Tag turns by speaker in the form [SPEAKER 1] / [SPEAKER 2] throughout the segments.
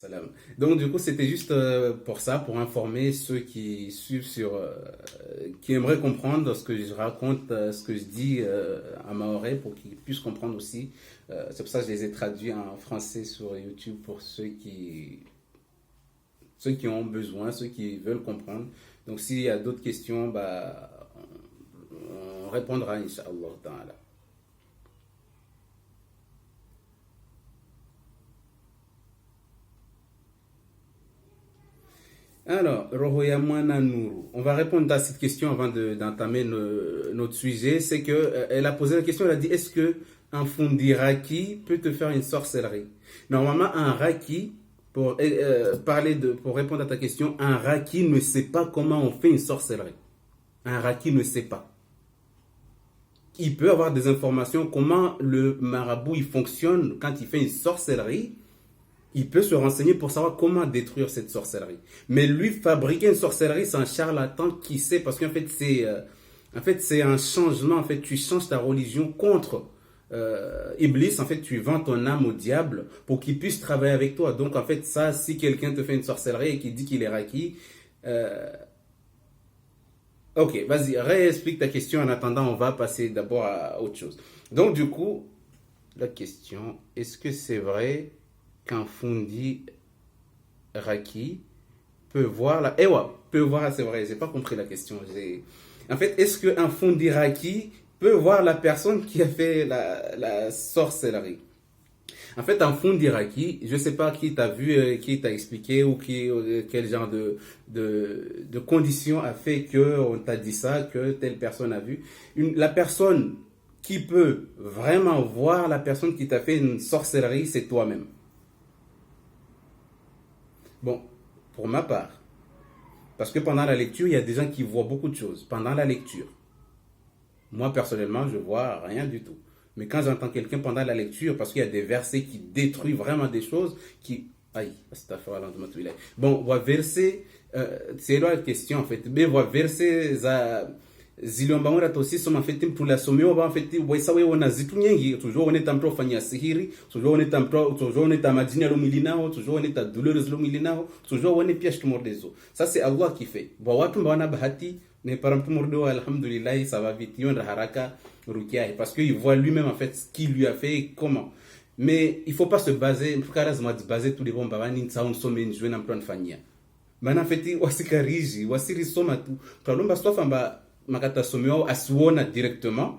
[SPEAKER 1] Salam. Donc du coup, c'était juste pour ça, pour informer ceux qui suivent qui aimeraient comprendre ce que je raconte, ce que je dis en mahorais, pour qu'ils puissent comprendre aussi. C'est pour ça que je les ai traduits en français sur YouTube pour ceux qui ont besoin, ceux qui veulent comprendre. Donc s'il y a d'autres questions, bah, on répondra, Inch'Allah Ta'ala. Alors, Rohoya Mwana Nourou, on va répondre à cette question avant d'entamer notre sujet. C'est que elle a posé la question, elle a dit, est-ce que un fundi raki peut te faire une sorcellerie? Normalement, un raki, pour répondre à ta question, un raki ne sait pas comment on fait une sorcellerie. Un raki ne sait pas. Il peut avoir des informations comment le marabout il fonctionne quand il fait une sorcellerie. Il peut se renseigner pour savoir comment détruire cette sorcellerie. Mais lui, fabriquer une sorcellerie, c'est un charlatan qui sait, parce qu'en fait, c'est un changement. En fait, tu changes ta religion contre Iblis. En fait, tu vends ton âme au diable pour qu'il puisse travailler avec toi. Donc, en fait, ça, si quelqu'un te fait une sorcellerie et qu'il dit qu'il est raki, euh, ok, vas-y, réexplique ta question. En attendant, on va passer d'abord à autre chose. Donc, du coup, la question, est-ce que c'est vrai qu'un fundi Raki peut voir la. Eh ouais, peut voir, c'est vrai, j'ai pas compris la question. En fait, est-ce qu'un fundi Raki peut voir la personne qui a fait la sorcellerie? En fait, un fundi Raki, je sais pas qui t'a vu, qui t'a expliqué ou quel genre de condition a fait que on t'a dit ça, que telle personne a vu. La personne qui peut vraiment voir la personne qui t'a fait une sorcellerie, c'est toi-même. Bon, pour ma part, parce que pendant la lecture, il y a des gens qui voient beaucoup de choses. Pendant la lecture, moi personnellement, je vois rien du tout. Mais quand j'entends quelqu'un pendant la lecture, parce qu'il y a des versets qui détruisent vraiment des choses, qui... Aïe, bon, voit verset, c'est là la question en fait. Mais voit verset, ziliomba ngora tosi soma feti mpula someo ba feti waisa we wona zitu nyengi toujours on est mtu fanya sihiri toujours on est mtu toujours on est majini alo milinao toujours on est douleurs lo milinao toujours on est piège mordezo ça c'est Allah qui fait ba watu mbana bahati ne par mtu mordo alhamdulillah ça va vite yonda haraka rukia parce que il voit lui-même en fait ce qui lui a fait et comment. Mais il faut pas se baser mfukarazima baser tous les bons babani nsaun someni jouer na mtu anfanyia mana feti wasikariji wasiri soma tu kalomba stofamba makatasomewa asiona directement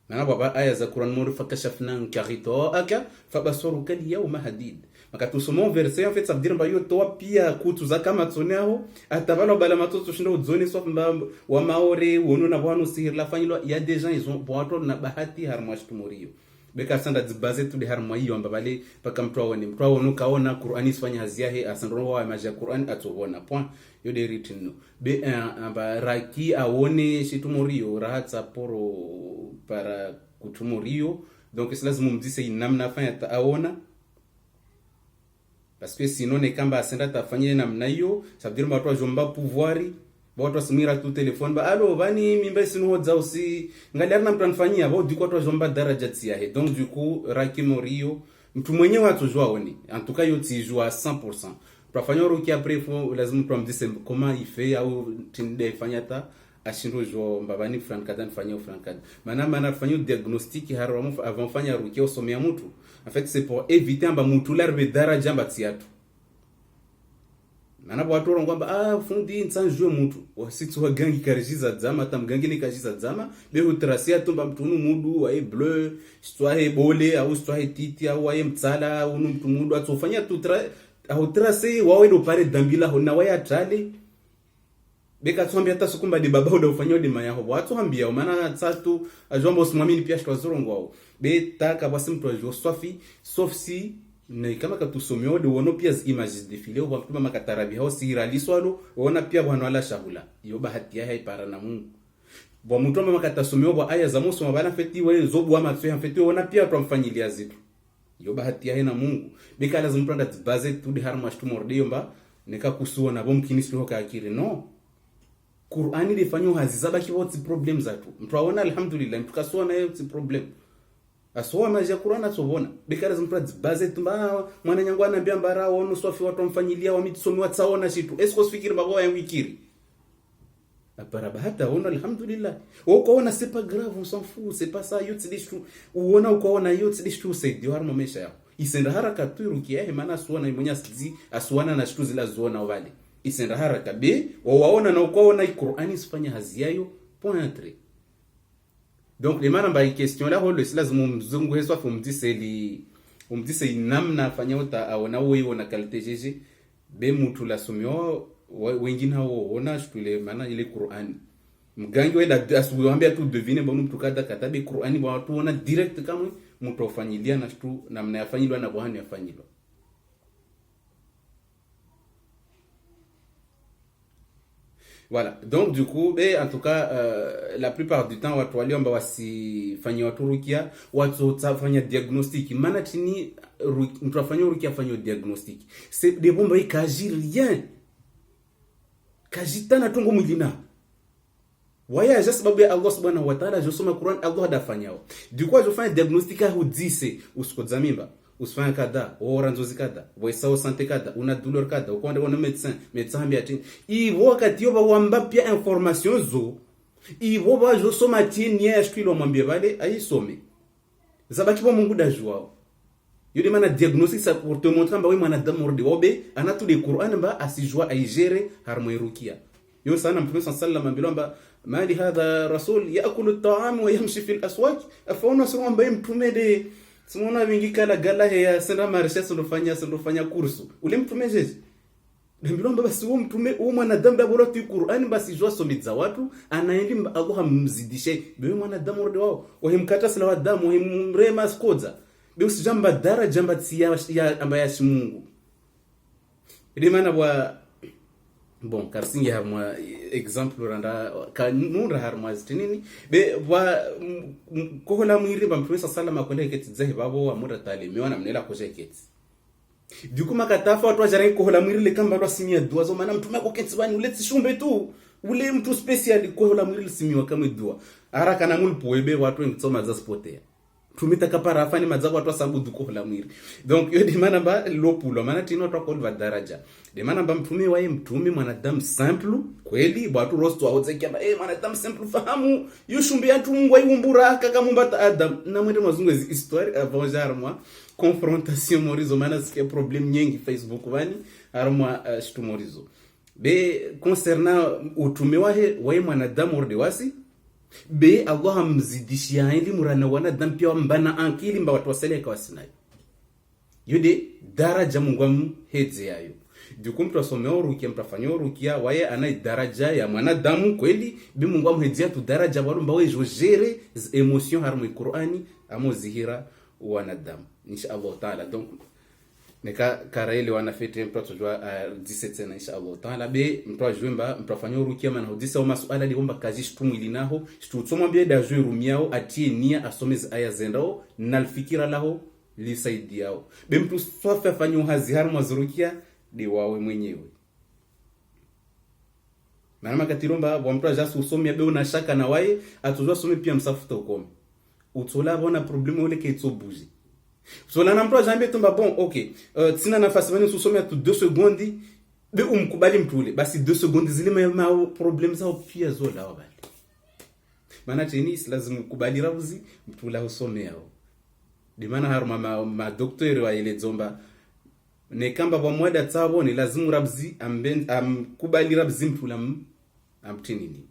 [SPEAKER 1] nana baba aya za Quran mo fakashafna karito aka fabasoru kali yawma hadid makatusomo verset en fait ça veut dire yo toa pia kutu za kama tsoneo atabalo bala matoto shindo zone sof mbamba wa maore wono na bwanu sihir la fanyilo il y a des gens ils ont boato na bahati harmash tumorio beka sanda zibaze tu de harma hiyo ambale paka mtu aone kaona Qur'ani sifanya haziahe asandro wa maja Qur'ani atobona point yo de written be amba raki aone shitumorio rahatsa poro para kutumorio donc c'est lazima mdise inamna fanya taona parce que sinon ne kamba asenda tafanyia namna hiyo ça veut dire watu wajomba pouvoiri watu wasimira tu telefone ba alo vani mimba sinu hodza usi ngali na mtu anfanyia bao diko watu wajomba daraja tia he donc du coup raki morio mtu mwenyewe atujua oni en tout cas yo tijua 100%. Pour faire ruki après faut lazima tu amdise comment il fait au tinde fanya ta ashindo jo mbabani fran kadan fanya fran kad mana fanya diagnostic haramu avant fanya ruki osomea mtu en fait c'est pour éviter amba mtu larbe daraja mbatiatu nana watu rongwamba fundi nsanjwe mtu wasitsu wagangi karijiza dzama tamgangi ni kajiza dzama be utrasia tumba mtunu mudu wa bleu stwahe bole au stwahe titi au wa mtsala unu mtu mudu atsofanya tutra au trase wawe do pare dambila hona waya trale beka tswambia tasukumba de baba uda ufanya de maya hobo atswambia maana tsatu ajomba usimwamini pia shwazurongwao be taka basimtwa jo swafi sauf si na kama katusomeo de wono pia images defile au mtuma makatarabi hao sirali swalo wona pia bwana wala shahula yo bahati ya ipara na Mungu bwa mtuma makatasomeo bwa aya za Musa mabana feti wale zobu ama tsoya feti wona pia twamfanyilia zitu yo bahati ya na Mungu bika lazima mtanda baze tu de harma shtu mordio mba nika kusuona bo mkinisi hoka akiri no Qur'ani lifanyo hazizaba kiwoti problem zatu mtu aona alhamdulillah mtukasona hiyo problem asoma maji ya Qur'an atsobona bekara zimpra baze tumba mwana nyangwa anambia mbara ono swafi watu mfanyilia wa mitsomi watsaona shitu esko sifikiri magoa yangu ikiri apara bahata ona alhamdulillah ukoona c'est pas grave on s'en fout c'est pas ça yote dishu uona ukoona yote dishu saidi harmo mesha yao isenda haraka tu rukia maana suona imonya sizi asuana na shitu zila zuona wale isenda haraka be waona na ukoona Qur'ani sifanya hazi yayo point 3. Donc les maramba en question là holo sila zumzungu heswa umdise namna afanya uta aona wewe na kalite jeje be mutu la somyo wengine hao ona shule maana ile Qur'ani mgangi wenda asuambia tu devine bomu tukada katabe Qur'ani ba watu ona direct kama mtu ofanyilia na shtu namna yafanyilwa na bwana yafanyilwa. Voilà, donc du coup, en tout cas, la plupart du temps, watu waliomba wasifanye watu rukia, watu tafanya diagnostic. Maana chini mtu afanye rukia afanye diagnostic. C'est des bombes qui kaji rien. Kajitana tungo mwilina. Waya ja sababu ya Allah subhanahu wa ta'ala josoma Qur'an Allah adafanyao. Du coup, je fais diagnostic à udise usko mimba. Usifanya kada, oranzozi kada, waisao sante kada, una douleur kada, ukonde wana médecin ambia tini. Ivo wakati yoba wamba pia information zo. Ivo ba jo soma tini ya shkilo mwambie vale, aisome. Zabaki po mungu da juao. Yode mana diagnostic sa pour te montrer mba we mwanadamu rudi obe, anatu de Qur'an mba asijua aigere harmo irukia. Yo sana mtume sallallahu alayhi wasallam mali hadha rasul yaakulu at-ta'am wa yamshi fi al-aswaq. Afaona sura mba mtume de simona wingi kala gala ya senda marisha sindofanya kursu ule mtume jeje ndimbilomba basi huo mtume huo mwanadamu bora tu Qur'ani basi jua somiza watu anaendi Allah amzidishe bewe mwanadamu rode wao wahimkata sala wadamu wahimrema skoza bewe sijamba dara jamba tia ya ambaye si Mungu ile maana bwa bon karsingi harma exemple randa kanura harma zinini be bwa kohola mwiri ba mtume sallallahu alayhi wasallam keti zahi babo wa mura talimiwa na mnela koje keti duku makatafa watu wajara kohola mwiri le kamba lwa simia dua zo maana mtume ko keti bani uleti shumbe tu ule mtu special kohola mwiri simiwa kama dua haraka na mulpoebe watu ngitsoma za spotea tumita kapara afani mazako watu sababu duko la mwiri donc yo demana ba lopulo maana tino to ko va daraja demana ba mtume wae mtume mwanadamu simple kweli watu rosto auze kiamba mwanadamu simple fahamu yushumbi atu Mungu aiumbura kaka mumbata Adam na mwende mazungu hizi histoire avant jarmo confrontation morizo maana sike problem nyingi Facebook bani armo shitu morizo be concernant utume wae mwanadamu ordewasi be Allah amzidishia elimu rana wanadamu pia mbana ankili mba watu wasale kwa sinai yude daraja Mungu heze yayo duku mtu asomea rukia mtafanya rukia waye ana daraja ya mwanadamu kweli be Mungu amhedzia tu daraja walo mba wewe jogere emotion harmo Qur'ani amozihira wanadamu inshallah taala. Donc neka karaele wanafete mtu jua 17 na inshallah taala be mtu ajwemba mtu afanya rukia maana hodisa masuala liomba kazi shtumu ilinaho shtutsoma bia da jwe rumiao atie nia asomeze aya zendao nalfikira laho lisaidiao be mtu swafa fanyo hazi harmo zurukia de wawe mwenyewe maana makatiromba wa mtu ajasu usomia be una shaka na wae atuzwa some pia msafuta ukome utola bona problème ole ke tsobuji so na mtu ajambie tumba bon okay sina nafasi bani usomea tu 2 secondes be umkubali mtule basi 2 secondes zile ma problem zao pia zola wabali maana teni lazima ukubali rabuzi mtula usomea de maana haruma ma docteur wa ile zomba ne kamba kwa mwada tsabo ni lazima rabzi kubali rabzi mtula amtinini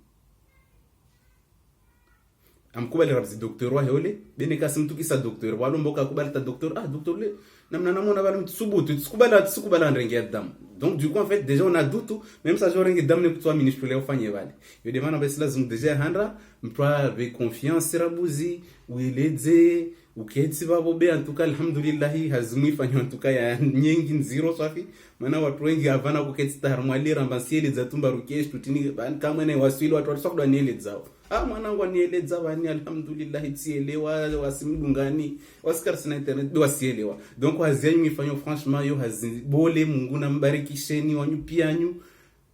[SPEAKER 1] amkubali rabzi docteur wa hele bene kasim tukisa docteur walo mboka kubali ta docteur docteur le namna namona bali mtsubutu tsikubala ndenge damu. Donc du coup en fait déjà on a doute même ça genre ndenge damu ne kutwa ministre le ufanye bali yo demana basi lazima déjà handra mtwa avec confiance rabuzi ueleze uketi babo be en tout cas alhamdulillah hazimi fanyo en tout cas ya nyingi zero safi maana watu wengi havana kuketi tarmali rambasiele za tumba rukesh tutini kama ne wasili watu wasokwa niele zao mwanangu anieleza bani alhamdulillah tsielewa wasimdungani wasikar sina internet do wasielewa donc wazianyu ifanyo franchement yo hazibole Mungu na mbarikisheni wanyu pianyu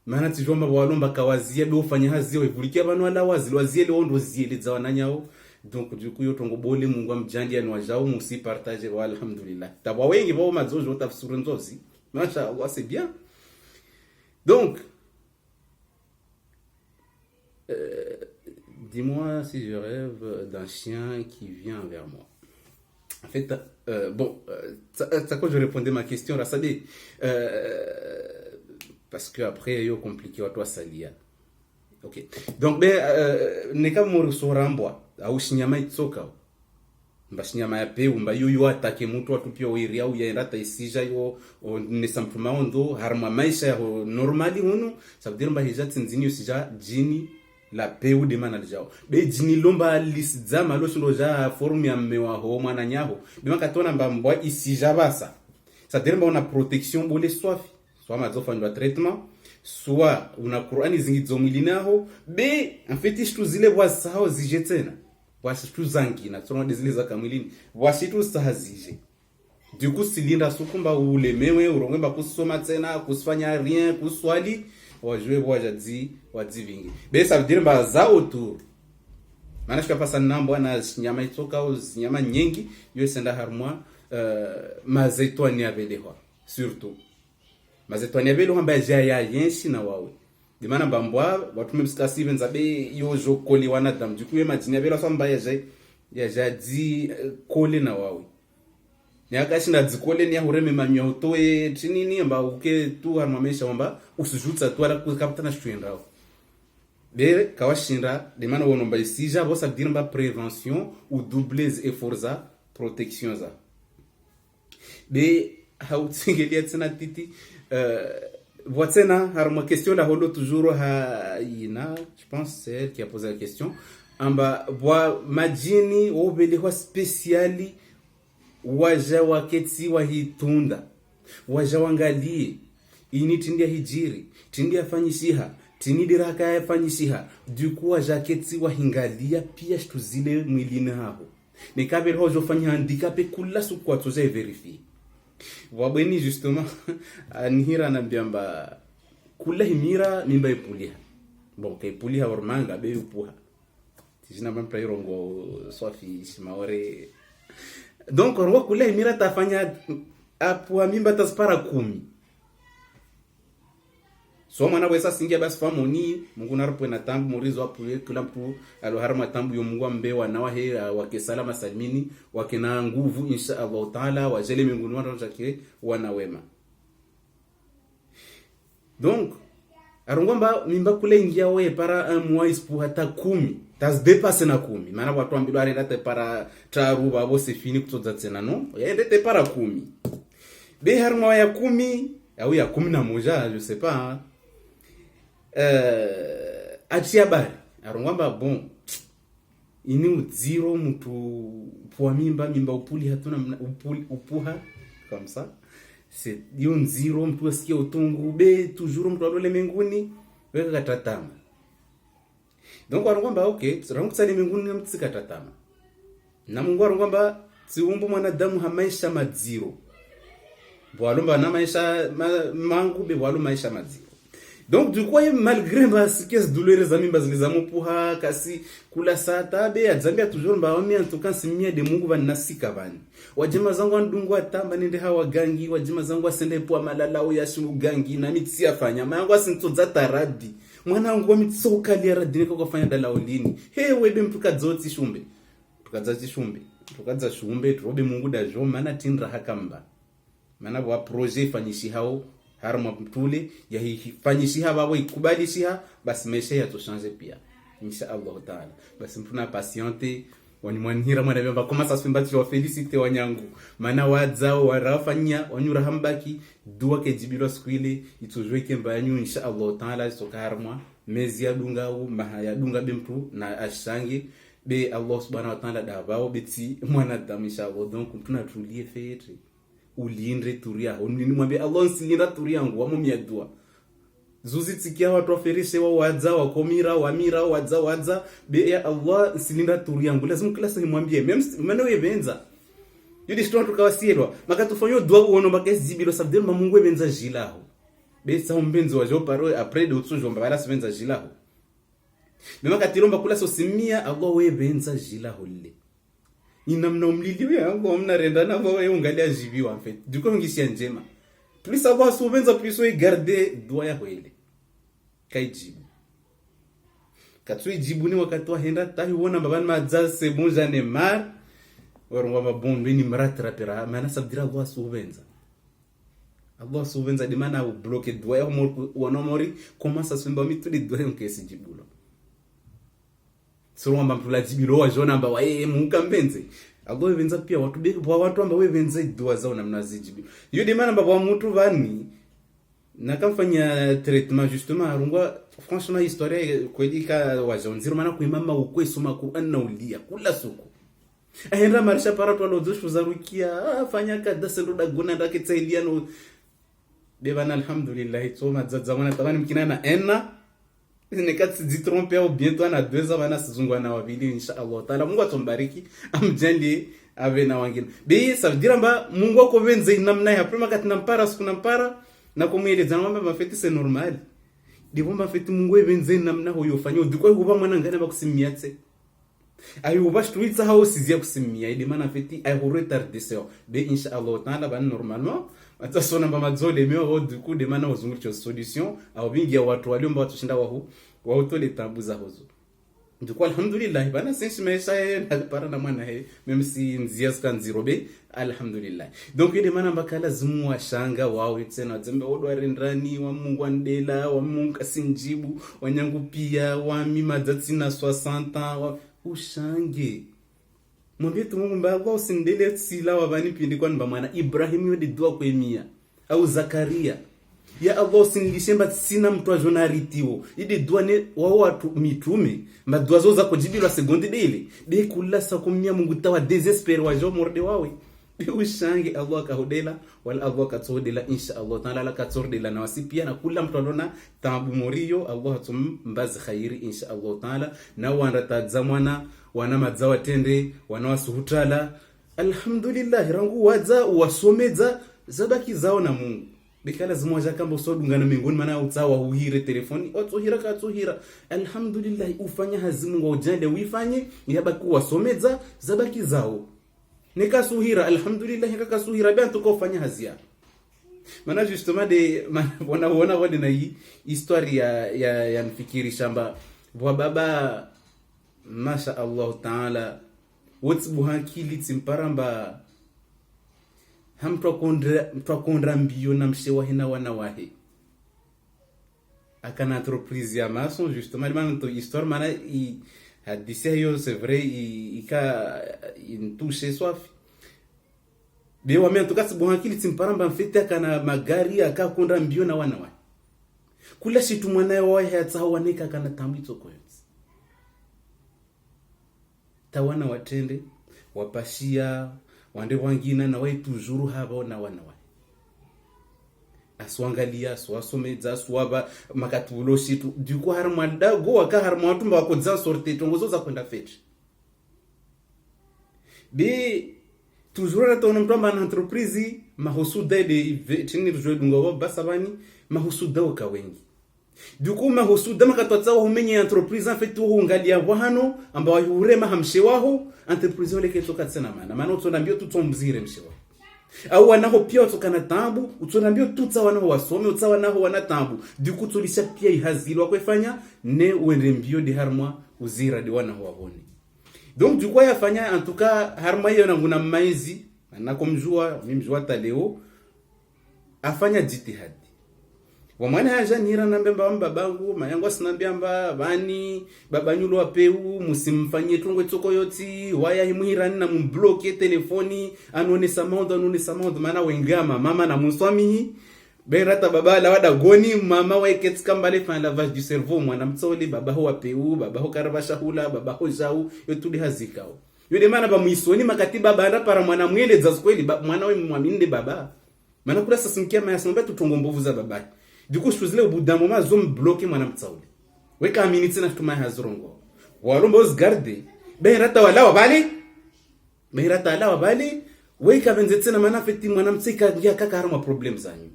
[SPEAKER 1] maana tijomba walomba kawazia be ufanya hazio evulikia bano ala waziele wondo zieleza wananyao Donc du coup yotongo bole Mungu amjandi anwajao musi partager wa alhamdulillah. Tabwa wengi bao mazozo tafsiri nzozi. Mashaallah, c'est bien. Donc dis-moi si je rêve d'un chien qui vient vers moi. En fait, ça quand je répondais à ma question, là, ça dit, parce que après, il y a compliqué à toi, salia. Ok. Donc, neka moro sorambwa, au shinyama itsoka. Mba shinyama ya peu, mba yu atake mtu watu pia uiria au yaendata isija yo ne simplement ondo harma maisha ya normali hunu, ça veut dire mba hijati nzini usija jini la peu de manalijao. Be jini lomba lisizama lo shindo ja forum ya mmewa ho mwana nyaho. Bima katona mba mbwa isija basa. Ça veut dire mba una protection bole swafi. Soit mazofa ndo traitement, soit una Qur'ani zingizo mwilinaho, be en fait ishtu zile wasao zije tena. Washitu zangi na tsona zile za kamwilini. Washitu sahazije. Du coup silinda sukumba ulemewe urongwemba kusoma tena, kusifanya rien, kuswali, wajue waji vingi. Be ça veut dire mba za autour. Maana shikapa sana nambo na nyama itoka au nyama nyingi, yo senda harmwa mazetwani ya vedehwa surtout. Mazetwani ya velo hamba ya yenshi na wawe. Dimana mbambwa watu mebisika Steven zabe yo jo koli wanadamu. Du coup ye majini ya velo samba ya di koli na wawe. Nyakashi na dzikole ni ya hureme mamia utoe chinini mba uke tu harmamesha mba usijutsa tu ala kukapitana shtuendao. Be kawashinda dimana wonomba isija bosa diramba prévention ou doubler efforts za protection za. Be hautsingelia tsena titi voitina harma question la holo toujours ha ina, je pense c'est elle qui a posé la question. Amba bwa majini obele wa speciali waja waketi wa hitunda waja wangalie ini tindia hijiri tindia fanyishiha tinidira kaya fanyishiha du coup waja keti wa hingalia pia tuzile mwilini hapo nikabel hojo fanya handicapé kula sukwa toze vérifier wabweni justement anihira na mbiamba kula himira mimba ipulia bon kay pulia hormanga be upuha tijina mpra irongo swafi shimaore. Donc on kula himira tafanya apua mimba taspara 10 so mwana wesa singia basi famoni Mungu narpo na tambu morizo apuye kula mpu alo harma tambu yo Mungu ambewa na wahe wakesala masalimini wakina nguvu insha Allah taala wajele mbinguni watu wake wana wema. Donc arongomba mimba kule ingia we para un mois pour hata 10 tas dépasser na 10 maana watu ambilo arenda para taru babo c'est fini kutoza tena no yaende para 10 be harma ya 10 au ya 11 je sais pas hein? Achia bari arongwamba bon ini uziro mtu kwa mimba upuli hatuna upuha comme ça c'est yon zero mtu asikia utungu be toujours mtu alole menguni weka katatama. Donc arongwamba okay rangutsali menguni mtsika tatama na Mungu arongwamba tsiumbu mwanadamu hamaisha madziro bwalomba na maisha mangu be bwalo maisha madziro. Donc du coup malgré basi kesi douleur za mimba zilizamupuha kasi kula sata be adzambia toujours mba wami en tout cas simia de Mungu banasika bani wajima zangu ndungu atamba nende hawa gangi wajima zangu asende po malalao ya shungu gangi na mitsi afanya mangu asintodza taradi mwana wangu wa mitso kali ya radini kwa kufanya dalao lini hewe be mpuka dzoti shumbe tukadzachi shumbe tukadza shumbe turobe Mungu dajo mana tinra hakamba mana wa projet fanyishi hao harma mtule ya fanyishiha babo ikubalishiha basi maisha ya to changer pia insha Allah taala. Basi mpuna patiente wanimwanhira mwana bamba koma sasa simba tu felicite wanyangu mana wadzao warafanya wanyura hambaki dua ke jibilo skwile itujwe kemba yanyu insha Allah taala sokarma mezi ya dunga au mahaya dunga bempu na ashange be Allah subhanahu wa ta'ala davao beti mwana damu insha Allah. Donc mpuna tulie fetre ulindre turia onini mwambie Allah nsilinda turia yangu wamumia dua zuzi tsikia watu waferishe wa wadza wakomira wamira wadza be ya Allah nsilinda turia yangu lazima kila siku mwambie meme webenza yudi shito tukawasielwa makatufanyo dua uono bakesi zibilo sabdel Mungu webenza jilaho be sa umbenzo wajo paro après de utsujo mbala sebenza jilaho Mema katilomba kula sosimia Allah webenza jila holle. Inamna umlili yangu mna renda na wewe ungalia jibiwa en fait. Du coup ngisia njema. Plus Allah soubenza plus we garder doa ya holle. Kaijibu. Katui jibu ni wakati wa henda tahi wona babani madza c'est bon j'en ai marre. Warungwa mabonde ni mrattrapera maana sabdira Allah soubenza. Allah soubenza de mana u bloquer doa ya wonomori commence à se mbami tous les doa nkesi jibulo. Suru amba mpula jibilo wa jona amba wae munkambenze. Allah wevenza pia watu beki kwa watu amba wevenza doa zao namna zijibi. Yo de mana amba wa mtu vani na kamfanya traitement justement arungwa franchement historia kweli ka wajonziro maana kuimama ukwesoma Qur'an na ulia kula suku. Ahenda marisha para to lodoshu zarukia fanya kada seluda guna ndaketsaidiano bebana alhamdulillah tsoma zazamana tabani mkinana enna nekati zitrompe au bientôt na 2 ans bana sizungwa na wabili inshallah taala Mungu atombariki amjali ave na wangine be ça veut dire amba Mungu akovenze namna ya prima kati nampara siku nampara na kumweleza ngamba mafeti c'est normal ndivomba feti Mungu evenze namna hoyo fanyo dukwa huba mwana ngana bakusimiatse ayo bashtuitsa house zia kusimia ide mana feti ay ho retarder ça be inshallah taala ban normalement atasona mba mazole meo du coup de mana uzungucho solution au bingi ya watu waliomba watushinda wahu wautole tambuza hozo du coup alhamdulillah bana sensi maisha na para na mwana he même si nzia skan zirobe alhamdulillah donc ide mana mbakala zimu wa shanga wao tena zembe odo arendrani wa Mungu andela wa Mungu asinjibu wanyangu pia wa mima datina 60 wa ushange mwambie tu Mungu mbaya kwa usindele sila wabani pindi kwa mwana Ibrahim yodi dua kwa emia au Zakaria ya Allah usindishemba sina mtu wa jonaritiwo ide dua ne wao watu mitume madua zo za kujibilwa sekondi dele de kula sa kumia Mungu tawa desespere wa jo morde wawe de ushange Allah kahudela wala Allah katodela insha Allah taala la katordela na wasipia na kula mtu alona tabu morio Allah tumbazi khairi insha Allah taala na wanda tazamwana wana madzawa tende wana wasuhutala alhamdulillah rangu waza wasomeza zabaki zao na Mungu bikala zimoja kamba usodungana mbinguni maana utsawa uhire telefoni otsohira katsohira alhamdulillah ufanya hazimu ngojande uifanye yabaki wasomeza zabaki zao nikasuhira alhamdulillah nikasuhira bantu ko fanya hazia maana justement de wana wode na hii historia ya mfikiri shamba bwa baba masha Allah taala wots buhankili timparamba hamtokondra mbio na mshewa hina wana wahe akana entreprise ya maçon justement maana to histoire maana i hadisi hiyo c'est vrai ika intouche swafi be wa mimi tukasi buhankili timparamba mfete akana magari akakondra mbio na wana wahe kula shitu mwanae wahe hatsawaneka kana tambito kwa tawana watende wapashia wande wangina na wai toujours haba na wana wa aswangalia swasomeza swaba makatulo shitu duko harma dago waka harma watu mbako za sorte tongozo za kwenda fetch be toujours na tona mtamba na entreprise mahusuda de tini rujwe dungo basabani mahusuda waka wengi duko mahusuda makatwatsa humenye entreprise en fait ungalia wahano ambao yurema hamshe waho entreprise ole ketoka tsena maana utsonambio tutombzire mshewa au wanaho pia utokana tambu utsonambio tutsa wanaho wasome utsa wanaho wana tambu duko tulisha pia ihazilwa kwefanya ne uende mbio de harma uzira de wanaho wabone donc duko yafanya en tout cas harma hiyo na nguna maizi anakomjua mimjua taleo afanya jitihadi wamwana haja nira nambemba babangu mayango sinambia mba bani babanyulo apeu musimfanyie tungwe tsoko yoti waya himuhirani na mbloke telefoni anone samaundo maana wengama mama na muswami berata baba la wada goni mama waikets kambale fa lavage du cerveau mwana mtsoli baba ho apeu baba ho karabasha hula baba ho jau yotudi hazikao yule maana ba muisoni makati baba anda para mwana mwele za kweli mwana we mwaminde baba maana kula sasa mkia mayasomba tutongo mbovu za baba. Du coup, je faisais au bout d'un moment, je me bloquais mon amtsaouli. Oui, quand minute na tuma hazurongo. Walombo garder. Ben rata wala wabali. Oui, quand venzetsena mana feti mwana mtsika ya kaka harma problem zanyu.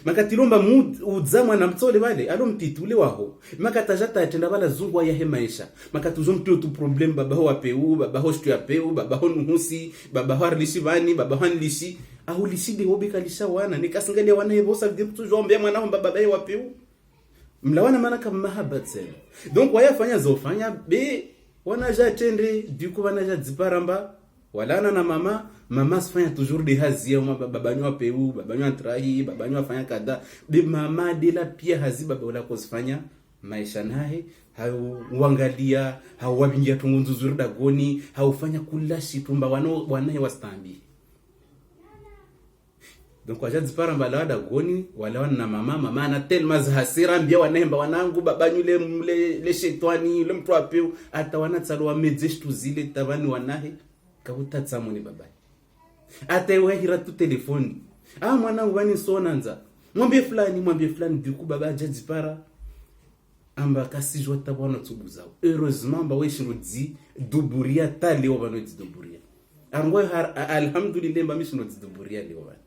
[SPEAKER 1] makatilomba udzamwa na mtsole vale alomtitule waho makatajata atenda bala zungwa ya he maisha makatuzomtio tu problem babaho apeu babaho shtu apeu babaho nuhusi babaho arlishi vani babaho anlishi ahulishide wobika lisha wana nikasangalia wana hebosa vidi tujombe mwana ho babaye wapeu mlawana manaka mahabat sema donc wayafanya zofanya be wana jatende duku wana jadziparamba walana na mama sifanya toujours des hazia babanyo apeu babanyo atrahi babanyo afanya kada be mama dela pia hazi baba wala kusifanya maisha naye hauangalia hauwabingia tungunzu zuri dagoni haufanya kula shitumba wanae wastambi donc wajadzipara mbala dagoni wala na mama na telma za hasira mbia wanaemba wanangu babanyu le shetani le mtu apeu hata wanatsalwa medzeshtu zile tabani wanahe kabutatsa muni baba ate wahira tu telefoni mwanangu wani sonanza mwambie fulani duku baba jadzipara amba kasijwa tabona tsubuzawo heureusement ba weshirodi duburia taleo bano dziduburia angwe alhamdulillah ba mishino dziduburia leo bana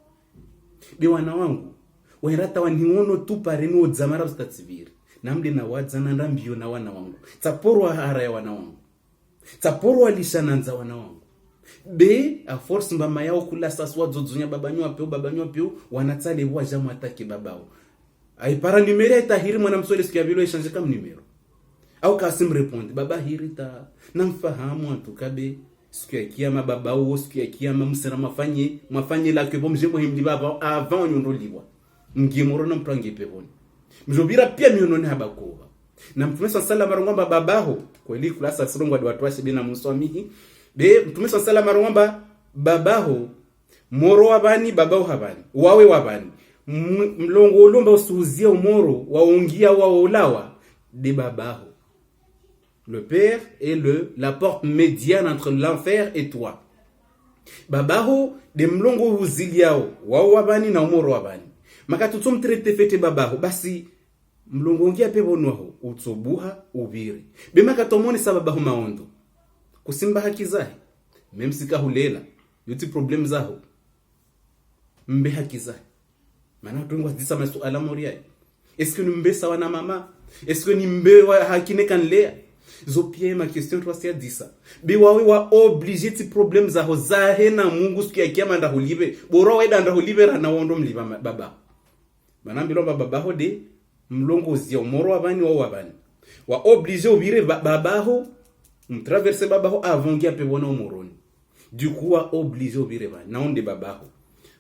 [SPEAKER 1] be wana wangu wairata waniono tu pare no dzamara ustatsiviri namde na wadzana ndambio na wana wangu tsaporwa hara ya wana wangu tsaporwa lishananza wana wangu be a force mbama yao kula saswa dzodzunya babanyu apeu wanatsale waja mwatake babao aipara numero tahiri mwana msole sikia vilo échanger comme numero au kasim répondre baba hirita namfahamu atukabe sikia kiyama babao sikia kiyama msera mafanye la que bomje mo himdi baba avant nyondo liwa ngimoro na mpange pevoni mjobira pia mionone habakova na mtume sallallahu alayhi wasallam babaho kweli kulasa sirongo watu washe bina muswamihi be mtume sallallahu alayhi wasallam babaho moro wabani babao habani wawe wabani mlongo ulomba usuhuzia umoro waungia waolawa de babaho le père est la porte médiane entre l'enfer et toi babaho de mlongo uziliao wawabani na umoro wabani makatutum traite fete babaho basi mlongo ngia pebonwaho utsobuha ubiri be makatomoni sababaho maondo kusimba haki zahe memsika hulela yuti problem zaho mbe haki zahe mana tungo disa masu alamoria est-ce que nous mbesa wana mama est-ce que ni mbe wa hakine kan lea zopie ma question toi c'est disa be wawe wa obligé ti problem za hozahe na Mungu siku ya kiyama nda hulibe boro weda nda hulibe na wondo mliba baba mana mbilomba baba ho de mlongo zio moro abani wa obligé obire baba ho mtraverser baba ho avant kia pe bona umoroni du coup wa obligé obire ba na onde baba ho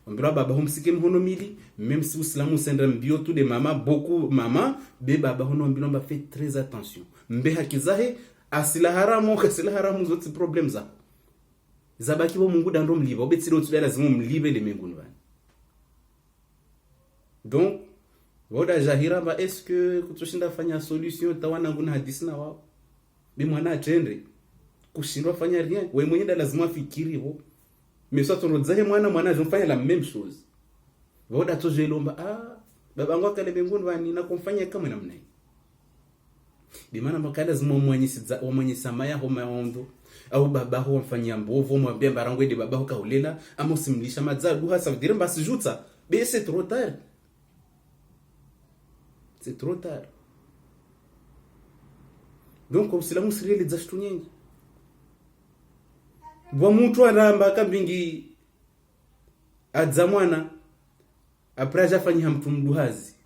[SPEAKER 1] mbira baba ho msike mhono mili même si islamu sendra mbio tout de mama beaucoup mama be baba ho no mbilomba fait très attention mbe hakizahe asila haramu zote problem za zabaki bo Mungu dando mliba obetsiro tu lazima mlibe le menguni bana donc woda jahira ba est-ce que kutoshinda fanya solution tawana nguna hadisi na wao bi mwana atende kushindwa fanya rien wewe mwenyewe lazima fikiri ho mais soit on zahe mwana jomfanya la même chose woda tojelomba baba ngo kale menguni bani na kumfanya kama namna hii bimana makala zima mwenye samaya ho maondo au baba ho mfanyia mbovu mwambie barangwe de baba ho kaulela ama usimlisha mazadu hasa dire basi juta be c'est trop tard donc usilamu sirele zashtu nyingi bwa mtu anamba kabingi adzamwana apraja fanyia mtu mduhazi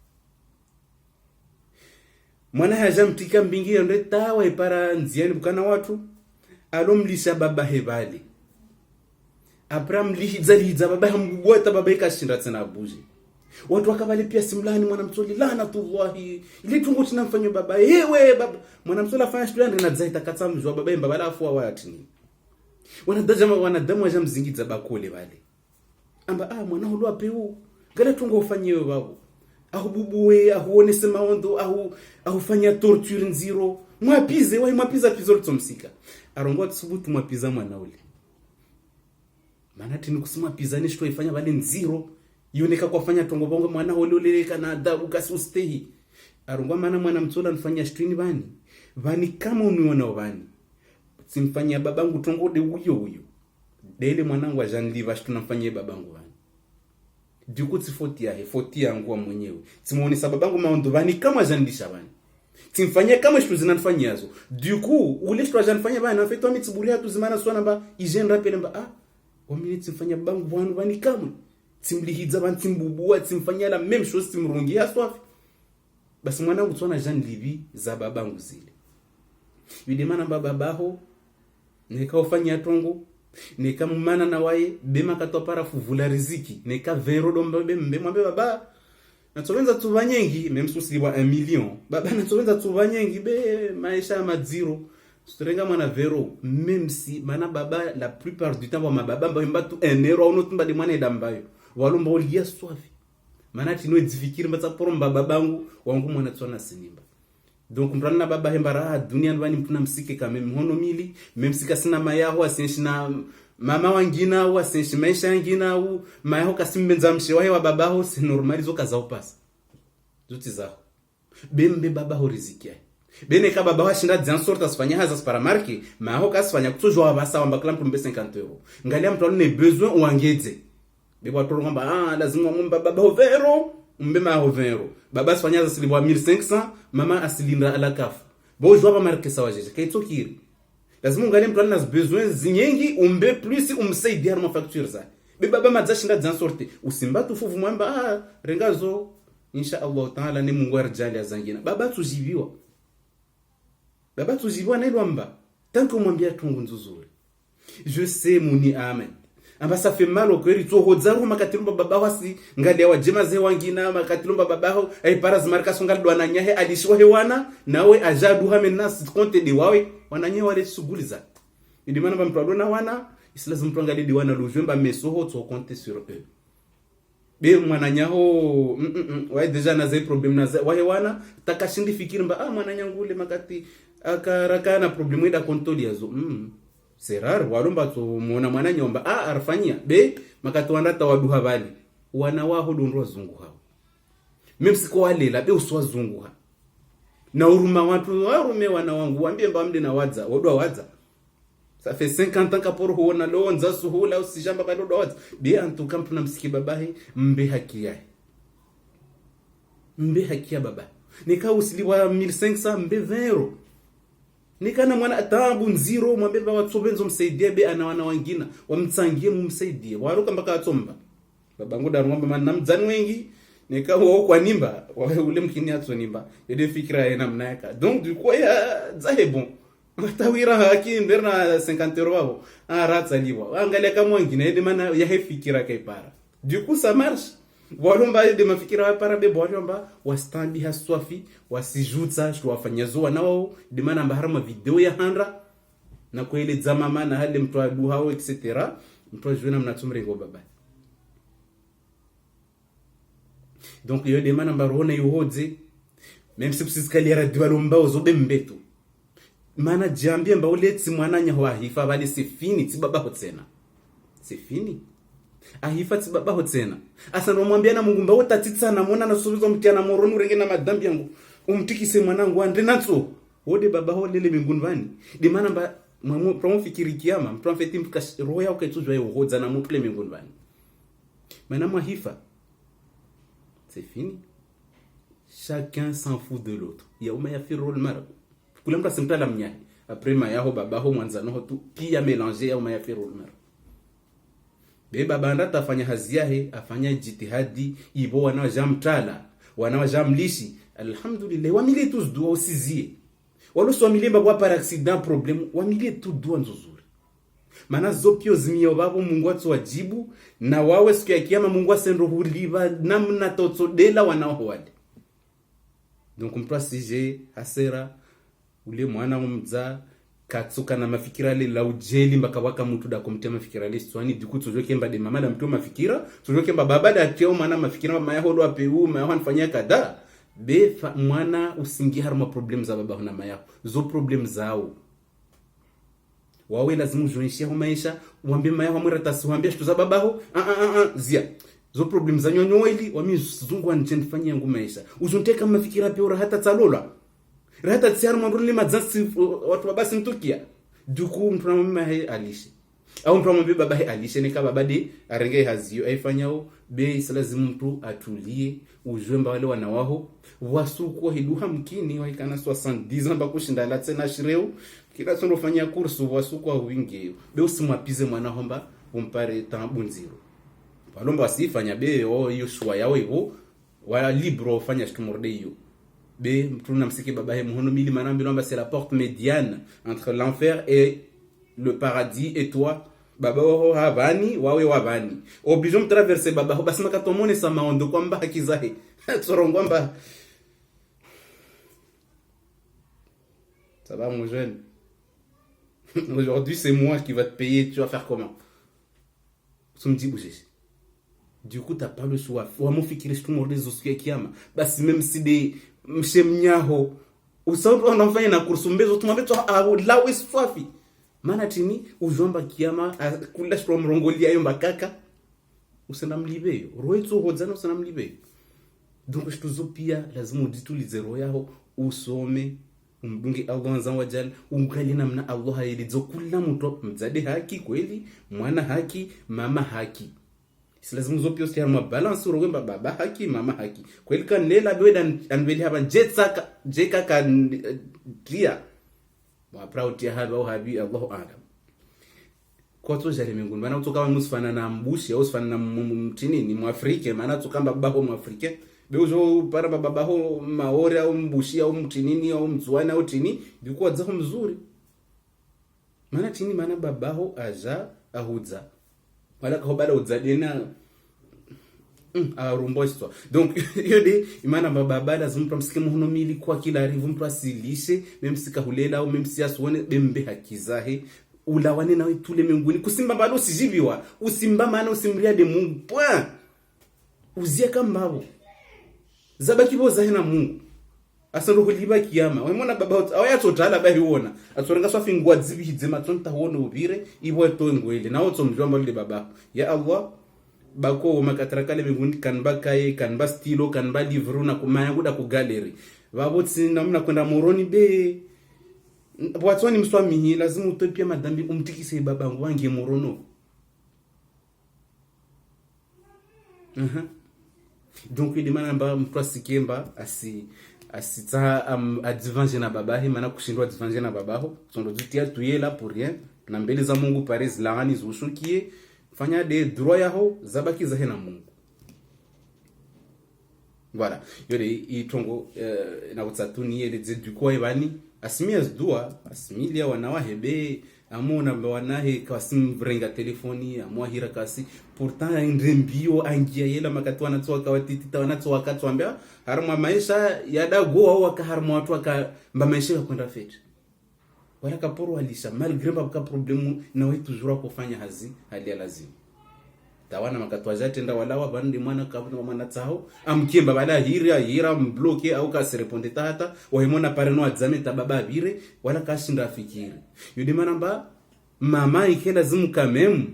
[SPEAKER 1] mwana haja mtika mbingi yonde tawa ipara nziani bukana watu alomlisha baba hebali apram lihiza baba mbwata baba ikashinda tena buji watu wakabali pia simlani mwana msoli lanatullahi ile tungo tinamfanya baba yewe baba mwana msoli afanya shulani na zaita katsamjwa baba mbaba alafu awatini wanadamu waja mzingiza bakole bale amba mwana hulu apeu gala tungo ufanyewe babu ahububuwe ahuone sema ondo ahufanya torture nziro mwapiza pizo tsomsika arongo tsubutu mwapiza mwana ule maana tini kusema piza ni shto ifanya bale nziro yoneka kwa fanya tongo bongo mwana ule kana adabu kasi ustehi arongo maana mwana mtsola nfanya shtini bani kama uniona bani simfanyia babangu tongo de uyo dele mwanangu ajanliva shtu nafanyia babangu bani duku tifotia he fotia ngua mwenyewe timuone sababangu maondo bani kama janidisha bani timfanyia kama shtu zinanfanyazo duku ule shtu janfanya bani na feto amitibulia tu zimana swana ba ijen rapele ba wamini timfanya bangu bwanu bani kama timlihiza bani timbubua timfanya la même chose timrungia swafi basi mwanangu tsona jan livi za babangu zile yudemana babaho neka ufanya tongo neka mumana na wae bema katopara fuvula riziki neka vero domba bembe mwambe baba natsovenza tuva nyengi même si wa 1 million baba natsovenza tuva nyengi be maisha madziro sturenga mwana vero même si mana baba la plupart du temps wa baba mbamba tu 1 euro au notumba de mwana edambayo walomba olia swafi mana tino edifikiri mbatsa poromba babangu wangu mwana tsona sinimba donc mprana baba hembara dunia ndwani mpuna msike kama mhono mili memsika sina mayaho asenshina mama wangina au asenshi maisha wangina au mayaho kasimbenza mshewahe wa babaho si normali zo kaza upasa zuti zao bembe babaho riziki yake bene ka babaho shinda dzan sorta sfanya haza sparamarki mayaho kasfanya kutojo abasa wamba kala mtumbe 50 euro ngalia mtu ne besoin uangeze bebo atoro ngamba lazima mumba babaho vero mbema ya 20 euro baba sfanya za silibwa 1500 mama asilinda ala kafu bo jwa ba marke sawa jeje kaitokiri lazima ungalie mtu ana besoin zinyengi umbe plus umsaidia na facture za be baba madzashinda dzan sorte usimba tufuvu mwamba rengazo insha Allah taala ni Mungu arjali azangina baba tujibiwa na ilwamba tanko mwambia tungu nzuzuri je sais muni amen amba ça fait mal au cœur to hodzaru makatilumba baba wasi ngadi wa jema ze wangina makatilumba babaho ay paraz marka songal dwana nyahe alishwa hewana nawe ajadu hamenas konte di wawe wananye wale suguliza ndimana ba mtwado na wana islazu mtwangali di wana lujemba mesoho to compter sur eux be mwananyaho wa deja na ze problem na wa hewana takashindi fikiri mba mwananyangule makati akaraka na problem ida kontoli yazo c'est rare walomba to muona mwana nyomba arfanyia be makati wandata waduha bali wana waho dondro zungu hao même siko walela be uswa zungu ha na uruma watu warume wana wangu waambie mbamde na wadza wodwa wadza ça fait 50 ans kaporo huona lonza suhula usijamba bado wadza be antu kampu na msiki babahi mbe haki ya baba nika usiliwa 1500 mbe 20 euro nikana mwana atabu nziro mwambeba watsobenzo msaidia be ana wana wangina wamtsangie mumsaidie waruka mpaka atsomba babangu darumba manna mdzani wengi nika wo kwa nimba ule mkini atso nimba yede fikira yana mnaka donc du coup ya zahe bon tawira haki mberna 50 euro wao aratsa liwa angalia kama wangina yede mana ya fikira kai para du coup ça marche walomba de mafikira wa para be walomba wastambi haswafi wasijutsa shwa wafanyazo nao de mana mbaharama video ya handra na kueleza mama na hali mtu adu hao etc mtu jona mnatumrengo baba donc yo de mana mbarona yohodze même si psisikali radio walomba ozobe mbeto mana jambie mba uletsi mwananya wa hifa bali c'est fini tibaba hotsena c'est fini ahifati baba hotsena asa ndo mwambia na Mungu mbawo tatitsa na mona na subizo mtiana moronu renge na madambi yangu umtikise mwanangu ande natso wode baba ho lele mbinguni bani de mana mba mwamu promo fikiri kiama mtu amfeti mtuka roho yako itujwa yo hodza na mtu le mbinguni bani mana mwahifa c'est fini chacun s'en fout de l'autre ya uma ya firol mara kula mtu asimtala mnyani après ma yaho baba ho mwanzano tu pia mélanger ya uma ya firol mara be baba ndata afanya hazi yahe afanya jitihadi ibo wana jamtala wana jamlishi alhamdulillah wamili tous dua usizie walo so wamili mbwa par accident problem wamili tu dua nzuzuri maana zopio zimio babo Mungu atwajibu na wawe siku ya kiyama Mungu asendo huliva namna totsodela wanao wale donc mprasije hasera ule mwana mumza katsuka na mafikira le la ujeli mbaka waka mtu da komtea mafikira le swani diku tujoke mba de mama da mtu mafikira tujoke mba baba da tio mwana mafikira mama yaho ndo apeu mama yaho anfanyia kada be mwana usingi harma problem za baba na mama yaho zo problem zao wawe lazima ujoishia ho maisha uambie mama yaho amwira tasiwambia shtu za babaho zia zo problem za nyonyo ili wamizungu anjendifanyia ngu maisha ujonteka mafikira peora hata tsalola rata tsiar mwanduli madzasi watu babasi mtukia duku mtu na mama alishi au mtu amwambie baba alishe nika baba de arenge hazio aifanyao be lazima mtu atulie ujwemba wale wanawaho wasuko hiduha mkini waikana 70 amba kushinda la tena shireu kila sono fanya kursu wasuko wingi be usimwapize mwana homba umpare tambunziro palomba asifanya be hiyo shwa yao hivyo wala libro fanya shtumorde hiyo be mtu namsiki baba he muhono mili manambi lomba c'est la porte médiane entre l'enfer et le paradis et toi baba ho havani wawe wavani obligé traverser baba ho basi makatomone sa maondo kwamba hakizahe tsorongomba ça va mon jeune aujourd'hui c'est moi qui va te payer tu vas faire comment tu me dis bouger du coup t'as pas le choix faut m'fikiri shtumorde zosuke kiama basi même si des mshemnyaho usaundo unafanya na kursumbezo tumwambie tu lawe swafi maana tini ujomba kiama kula shpo mrongolia yo mbakaka usanamlibeyo roitso hodzana usanamlibeyo donc shtuzo pia lazima uditulize roho yao usome umdungi Allah azza wa jalla ungali namna Allah hayilizo kula mtu mzade haki kweli mwana haki mama haki si lazima zopio stia ma balance rogomba baba haki mama haki kweli kan lela bweda anveli haba jetsaka jeka kan dia wa proud ya haba au habi Allahu a'lam kwa to jale minguni maana utoka musfana na mbushi au usfana na mtini ni muafrika maana tukamba baba muafrika beuzo para baba ho maore au mbushi au mtinini au mzwana au tini bikuwa zaho mzuri maana tini maana baba ho aja ahudza wala ko bada udzadena arumboshwa donc yode imana baba lazima mtu amsike muhono mili kwa kila rivu mtu asilishe memsika hulela au memsia suone bembe hakizahe ulawane nawe tule minguni kusimba bado usijibiwa usimba maana usimria de Mungu point uzia kambabo zabaki boza hena Mungu asando kuliba kiyama wemona baba awaya totala bahi wona atsorenga swafi ngwa dzibi hidzema tonta hono ubire ibo to ngwele nawo tsomjomba le baba ya Allah bako makatarakale minguni kanbakaye kanba stilo kanba livre na kumaya kuda ku gallery babotsi namna kwenda moroni be bwatsoni mswami lazima utopia madhambi umtikise baba wangu morono donc il demande ba mtu sikemba asita advantage na babahi maana kushindwa advantage na babaho sondo dutia tuye là pour rien na mbele za Mungu paris laani zushukie fanya de droit yao zabaki za hena Mungu voilà yode itongo na utsatuni ele du kwa ibani asimia dua asimilia wanawahebe amona wanahe kasim brenga telefoni amwahira kasi pourtant ndembio angia yela makatwa na tsoka watiti tawana tsoka twambia harma maisha yadago au akaharma watu aka mbamaisha kwenda fete wala kaporo alisha malgré ba problème na wewe toujours kufanya hazi hali lazima tawana makatwa jatenda wala bandi mwana kabuna mwana tsao amkimba bala hira mbloke au kasireponde tata wahimona pareno adzame tababa bire wala kashinda fikiri yudi manamba mama ikela zimkamem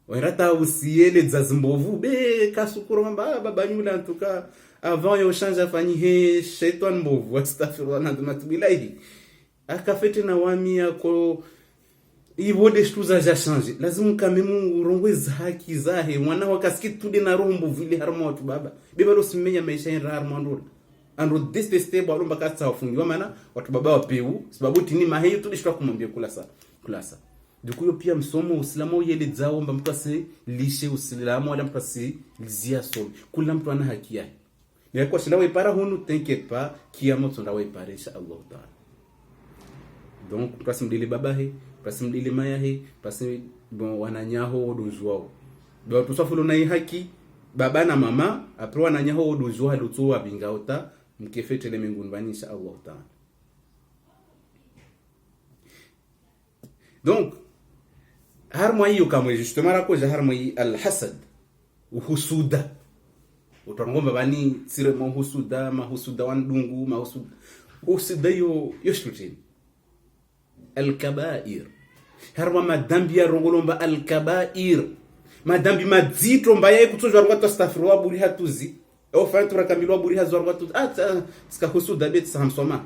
[SPEAKER 1] warata usiele zazimbovu be kasukuru mamba baba nyula antuka avant yo change afani he shaitan mbovu astaghfirullah na matbilahi akafete na wami yako ivo de shtuza ja change lazima kamemu urongweza haki zahe mwana wakasiki tude na rombo vile harma watu baba beba lo simenya maisha ya harma ndoro ando deteste balo mbakatsa wafungiwa maana watu baba wapeu sababu tini maheyo tudishwa kumwambia kulasa dukuyo pia msomo uislamu yele zao mba mtu lishe uislamu wala mtu lizia somo kula mtu ana haki yake ni kwa shinda weipara hunu t'inquiète pas kiamo tonda weipara insha Allah taala donc prasimdili babahe prasimdili mayahe prasim bon wananyaho dozwao do tusafulo na haki baba na mama apro wananyaho dozwa lutso abingaota mkefete le minguni bani insha Allah taala donc harma hiyo kama justement rako ja harma al-hasad uhusuda utangomba bani sire mahusuda wandungu mahusuda uhusuda yo shtutin al-kaba'ir harma madambi ya rongolomba al-kaba'ir madambi madzito mbaye kutojwa rwatu astaghfirullah buri hatuzi au fa tura kamilwa buri hazwa rwatu ata ska husuda bet samsoma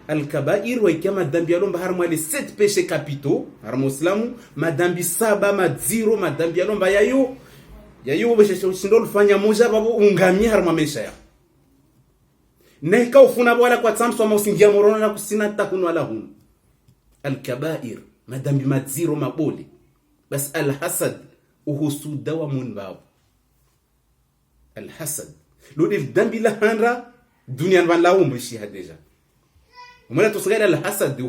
[SPEAKER 1] al-kabair wa kama madhambi yalomba harmo les 7 péchés capitaux harmo islamu madhambi 7 madziro madhambi yalomba yayo beshe shindo lufanya moja babo ungamia harmo maisha ya neka ufuna wala kwa tsamso ama usingia morono na kusina takunu wala hunu al-kabair madhambi madziro mabole bas al-hasad uhusuda wa munbao al-hasad lodi dhambi la hanra dunia van la umrishi hadeja umana tusagala al-hasad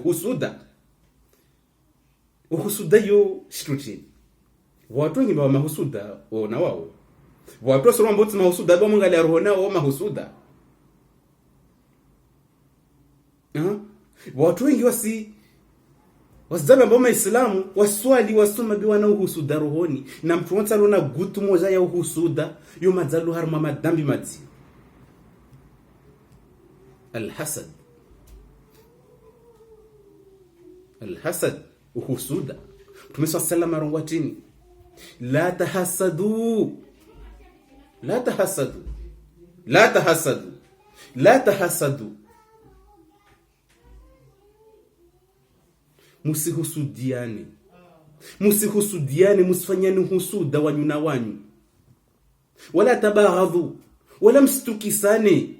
[SPEAKER 1] uhusuda yo shituchi watu wengi ba mahusuda na wao watu sio ambao mahusuda ba mungali arona wao mahusuda watu wengi wasidhambi ambao Waislamu waswali wasoma biwa na uhusuda rohoni na mtu mmoja aliona gutu moja ya uhusuda yo madzalu harma madhambi madzi الحسد uhusuda tumeswa salama rongwatini la tahasadu musihusudiane musifanyane husuda wanyu na wanyu wala tabaghadhu wala mstukisane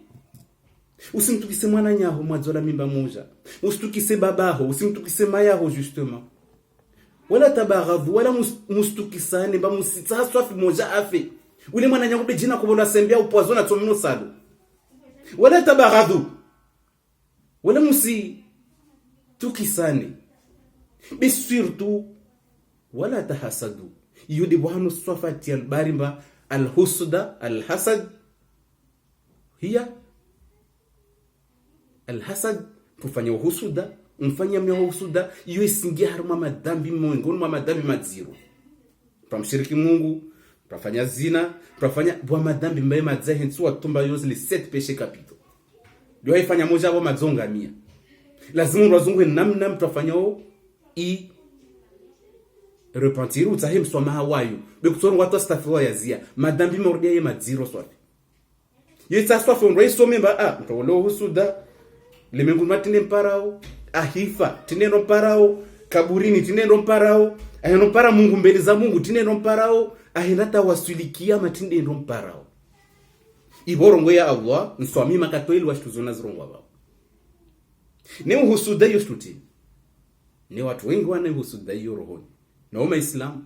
[SPEAKER 1] usimtukise mwana nyaho mwazola mimba moja usitukise babaho usimtukise mayaho justement wala tabaghadhu wala mustukisane ba musitsaswa fi moja afe ule mwana nyaho be jina kubola sembia upoazo na tomino salo wala tabaghadhu wala musitukisane bisirtu wala tahasadu yudi bwanu swafati albarimba alhusda alhasad hiya alhasad tufanya uhusuda mfanya mwa uhusuda iyo isingia haruma madhambi Mungu na madhambi madziro tumshiriki Mungu tufanya zina tufanya bwa madhambi mbaye madzahe ntsuwa tumba yozi les 7 péchés capitaux ndio haifanya moja hapo madzonga 100 lazima unazungwe namna mtafanya i repentir utahe mswamaha wayo bekutsona watu astaghfirullah yazia madhambi mordia ye madziro swafi yetsa swafi ndo isomemba mtolo husuda lemengu matine mparao ahifa tineno mparao kaburini tineno mparao aheno mpara Mungu mbele za Mungu tineno mparao ahinata wasulikia matinde ndo mparao iborongo ya Allah nswami makatoeli washtuzona zirongo babo ne uhusuda yoshtuti ni watu wengi wana uhusuda hiyo rohoni na Uislamu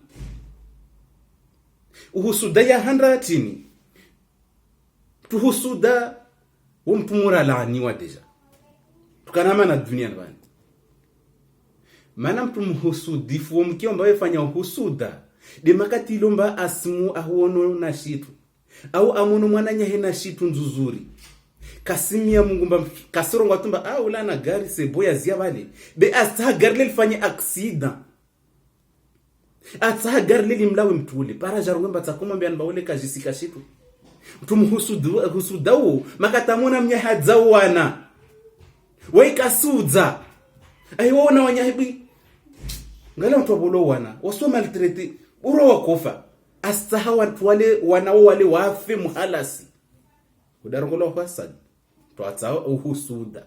[SPEAKER 1] uhusuda ya handratini tuhusuda umtumura laani wadeja tukanama na dunia ndani maana mtu mhusudifu mkio ambaye fanya uhusuda de makati lomba asmu ahuono na shitu au amono mwana nyahe na shitu nzuzuri kasimia Mungu mba kasoro ngatumba ula na gari seboya zia bale be asa gari lifanye accident asa gari limlawe mtule para jarumba takoma mbi anbaule kajisika shitu mtu mhusudau makatamona mnyahadzau wana waikasuza aiwona wanyahibi ngala mtu abolo wana wasoma maltraité uro wakofa asaha watu wale wanao wale wafe muhalasi udarongolo hasad to atsa uhusuda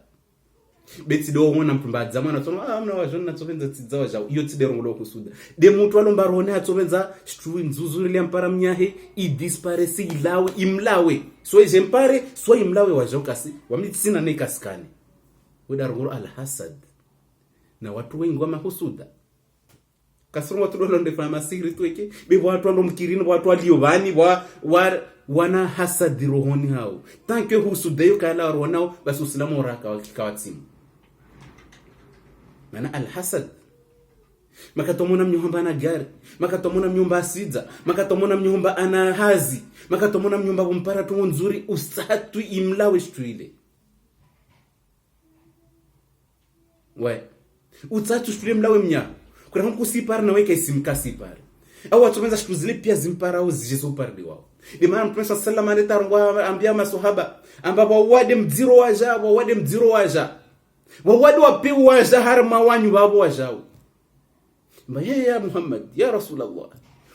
[SPEAKER 1] beti do wona mpumba zamana tsono mna wajona tsovenza tsidzawa jawo iyo tsiderongolo uhusuda de mtu alomba rone atsovenza stru nzuzuri le ampara mnyahe I disparese ilawe imlawe so ijempare so imlawe wajokasi wamitsina ne kaskani udarongolo alhasad na watu wengi wa mahusuda kasoro watu ndo ndefanya masiri tweke be watu ndo mkirino watu aliobani wana hasadi rohoni hao tanke husuda yo kala rohonao basi usilamu raka wakikawatsimu maana alhasad makatomona mnyumba na gari makatomona mnyumba asida makatomona mnyumba ana hazi makatomona mnyumba kumpara tu nzuri usatu imlawe shtuile utatu shtuile mlawe mnya kuna hunku sipara na weka isimkasipara au watumenza shtuzile pia zimpara au zijezo pardi wao Imam Mtume sallallahu alayhi wasallam ambia maswahaba ambapo wade mdziro waja wawade wapi waja harma wanyu babo wajao mbaye ya Muhammad ya Rasulullah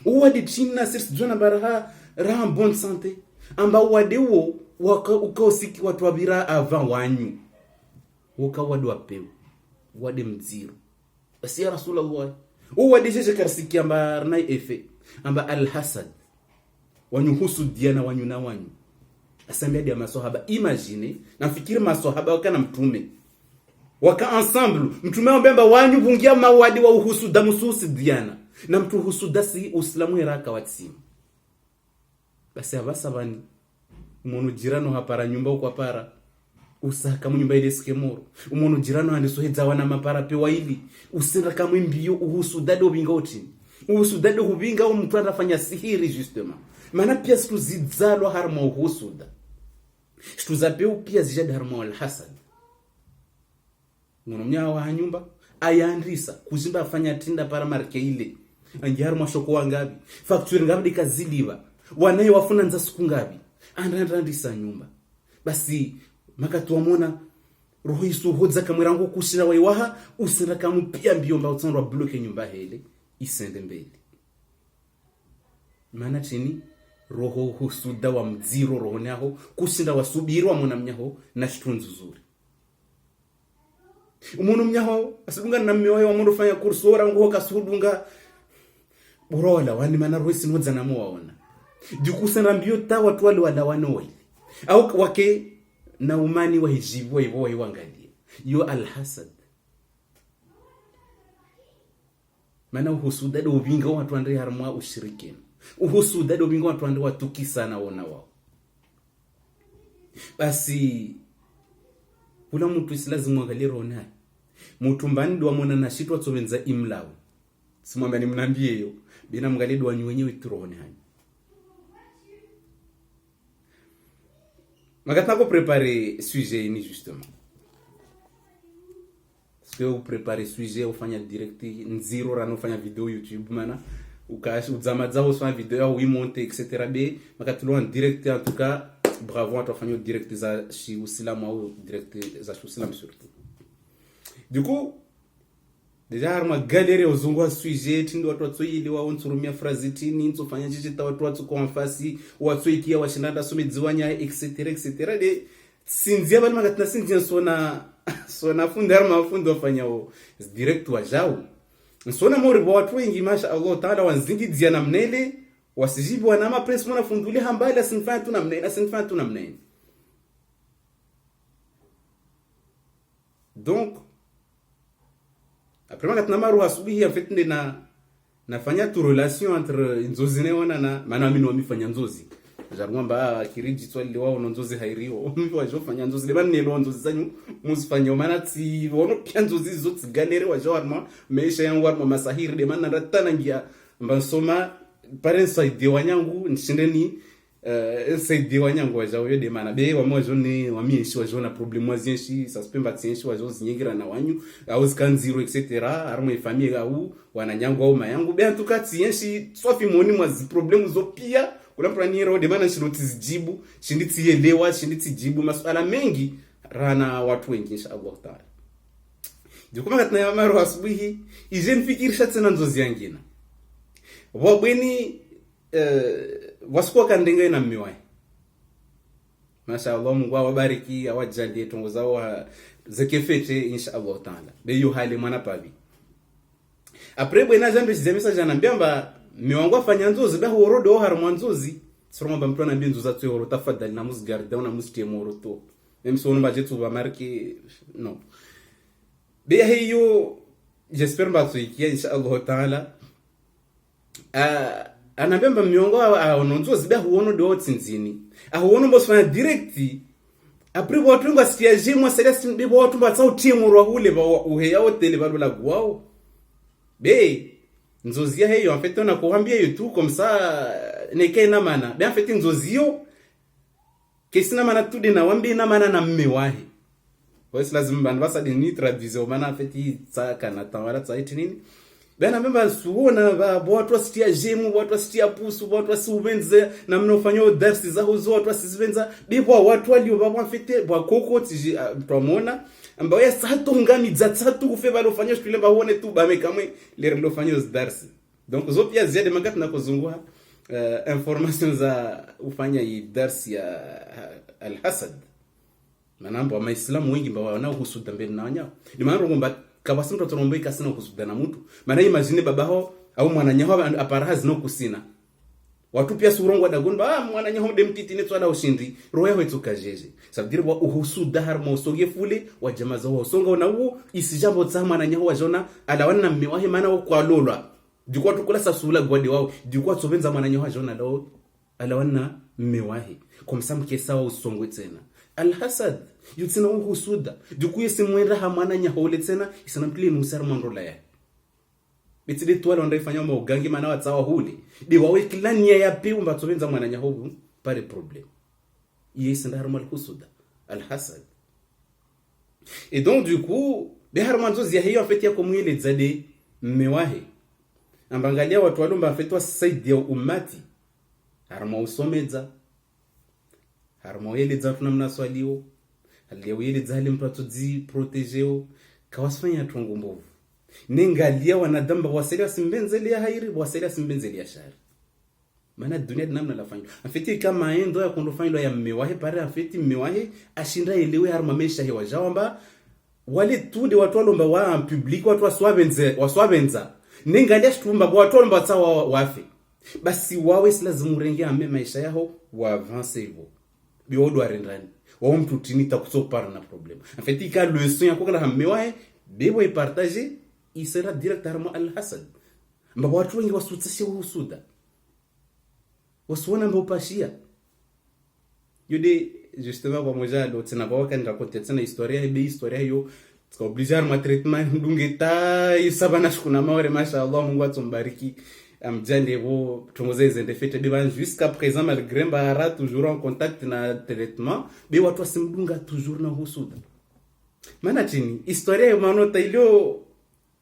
[SPEAKER 1] wade china sisi jona baraha ra bonne santé amba wade wo ukosiki watu wabira avant wanyu wokawadu apeu wade mziro basi ya Rasulullah wade jeje karsiki amba na efe amba alhasad wanyuhusu diana wanyuna wanyu asambia dia maswahaba. Imagine nafikiri maswahaba wakana mtume waka ensemble mtume wambemba wanyu vungia mawadi wa uhusuda mususi diana na mtu husuda si uislamu iraka watsimu basi abasabani umuntu jirano hapara nyumba uko para usaka mu nyumba ile skemoro umuntu jirano andisohedza wana mapara pe waili usenda kamwe mbiyo uhusuda do bingoti uhusuda do hubinga mtu anafanya sihiri justement maana pia siku zidzalo harma uhusuda siku zapeu pia zijada harma alhasad mwana wa nyumba ayandrisa kuzimba afanya tinda para marke ile angiharu mashoko wangabi facture ngabi dikaziliva wanaye wafuna nza siku ngabi andandisa nyumba basi makatu wamona roho isu hodza kamwerango kushira waiwaha usira kamu pia mbiyomba utsandwa bloke nyumba hele isende mbele maana chini roho husuda wa mziro roho naho kushinda wasubiri wa mwana mnyaho na shitunzu zuri umuntu mnyaho asibunga na mmewayo wa mundu fanya kursora ngo kasudunga borola wani mana roho sinodza na muwaona dikusana mbio ta watu wale wadawanoi au wake na umani wa hijibu wa hivyo wangalia yo alhasad maana uhusuda do ubinga watu andre harmwa ushirikina uhusuda do ubinga watu andre watuki sana wona wao basi kuna mtu isilazimu angalie rona mtu mbani do amona na shitwa tsobenza imlawo simwambia ni mnambie yo bina mgalie do wanyu wenyewe turone hani Magatna ko préparer sujet ni justement. Parce que vous préparez sujet ufanya direct nziro rano ufanya video YouTube mana ukashi uzamaza ufanya video ya uimonte etc. B makatulo en direct en tout cas bravo à toi fanyo direct za shi usilamu au direct za shi usilamu surtout. Du coup déjà harma galère uzungwa sujet tindo watu watsoyili wa onsurumia phrase tini nsofanya jijita watu watsuko mfasi watsoikia washinada somedziwanya etc etc de sinzia bali magatna sinzia sona funda harma fundo fanyao direct wa jao nsona mori bo watu wengi masha Allah taala wanzingi dziana mnele wasijibu wana ma press mona fundule hambala sinfanya tu na mnele donc après maintenant maru asubuhi en fait nafanya tu relation entre nzozi neona na maana mimi wamifanya nzozi jarumba kiriji swali wao nzozi hairio mimi wajofanya nzozi le bani nelo nzozi zanyu musifanya maana ti wono pia nzozi zote galere wajarma maisha yangu warma masahiri de maana ratana ngia mbansoma parents side wanyangu nshindeni saidi wanyangu wajawe de mana be wa mojo ni wa mienshi wajona problem wazienshi suspend tienshi wajozi nyingira na wanyu au scan zero etc armo famille au wananyangu au mayangu be antuka tienshi sofi moni mwa zi problem zo pia kuna planiro de mana shiroti zijibu shinditi elewa shinditi jibu masuala mengi rana watu wengi inshallah taala dukuma katna ya maro asubuhi ijen fikirisha tena nzozi yangina wabweni wasikuwa kandenga na miwai mashaallah Mungu awabariki awajalie tongo zao zekefete inshallah taala beyo hali mwana pavi après bwana jambe zimesa jana mbiamba miwangu afanya nzozi ba horodo harmo nzozi siroma ba mtu anambia nzoza tu horo tafadhali na musgarda na mustie moro to même si on va jetu ba marque non be hiyo j'espère ba tuikia inshallah taala anabemba miongo aononzozi ba huono do tsinzini ahuono mbosfanya direct après watu ngo siaje mwa celeste be watu mbatsa utimu ro hule ba uheya hoteli balula gwao be nzozi ya hiyo en fait on a kuambia yo tout comme ça nekena mana be en fait nzozi yo kesina mana tude na wambi na mana na mmewahi wesi lazima banbasa de ni traduire mana en fait tsaka na tawala tsaiti nini bana memba suona ba watu wasitia jemu watu wasitia pusu watu wasiubenze na mnofanya darsi za huzo watu wasizibenza bibo watu walio baba fete bwa kokoti twamona ambao ya sato ngami za tatu kufe balofanya shule ba uone tu ba mekamwe lero lofanya darsi donc zo pia ziade magati na kuzungua information za ufanya hii darsi ya alhasad manambo Waislamu wengi ambao wanao husuda mbele na wanyao ni maana ngomba kabasi mtu atorombe kasina husuda na mtu maana imagine babaho au mwananyaho apara zino kusina watu pia surongwa dagomba mwananyaho demtiti ne twala ushindi roho yao itukajeje sabdiri wa uhusuda har mosoge fule wa jamaa zao songa na uo isijambo za mwananyaho wajona alawana mmewahi maana kwa lolwa dikwa tukula sasula gwadi wao dikwa tsobenza mwananyaho wajona lao alawana mmewahi komsam kesa usongwe tena alhasad yutsina uhusuda dikuye simwenda hamana nyahole tena isana mpili musar mandola ya bitide twala ndaifanya mo gangi mana watsawa huli de wawe klania ya pe umba tsobenza mwana nyaho pare problem yes ndar mal husuda alhasad et donc du coup de harmanzo zia hiyo afeti ya komwele zade mmewahi ambangalia watu walomba afetwa saidi ya ummati harma usomeza harma yele za tunamna swalio aliyo yele za hali mtu protégeo kawasfanya tongo mbovu ningalia wanadamba waselia simbenzelia hairi waselia simbenzelia shari maana dunia namna la fanyo afeti kama endo ya kondo fanyo ya mmewahi pare afeti mmewahi ashinda elewe harma mesha hewa jawamba wale tunde watu walomba wa public watu waswabenza ningalia shtumba watu walomba tsawa wafi basi wawe silazimu renge ame maisha yao wa avance hivyo biodo arendani wa mtu tinita kusopara na problem afeti ka leçon ya kokana mmewahi bebo ipartager il sera directement al-hasad mbapo watu wengi wasutsishe uhusuda wasuona mbopashia yode justement kwa moja ndo tena kwa wakati raconter tena historia hiyo ska obliger ma traitement ndungeta isabana shukuna maore mashallah Mungu atumbariki amjande vo tumozeze ndefete biban jusqu'à présent malgré bara toujours en contact na traitement be watu wasimdunga toujours na husuda maana chini historia ya manota ilio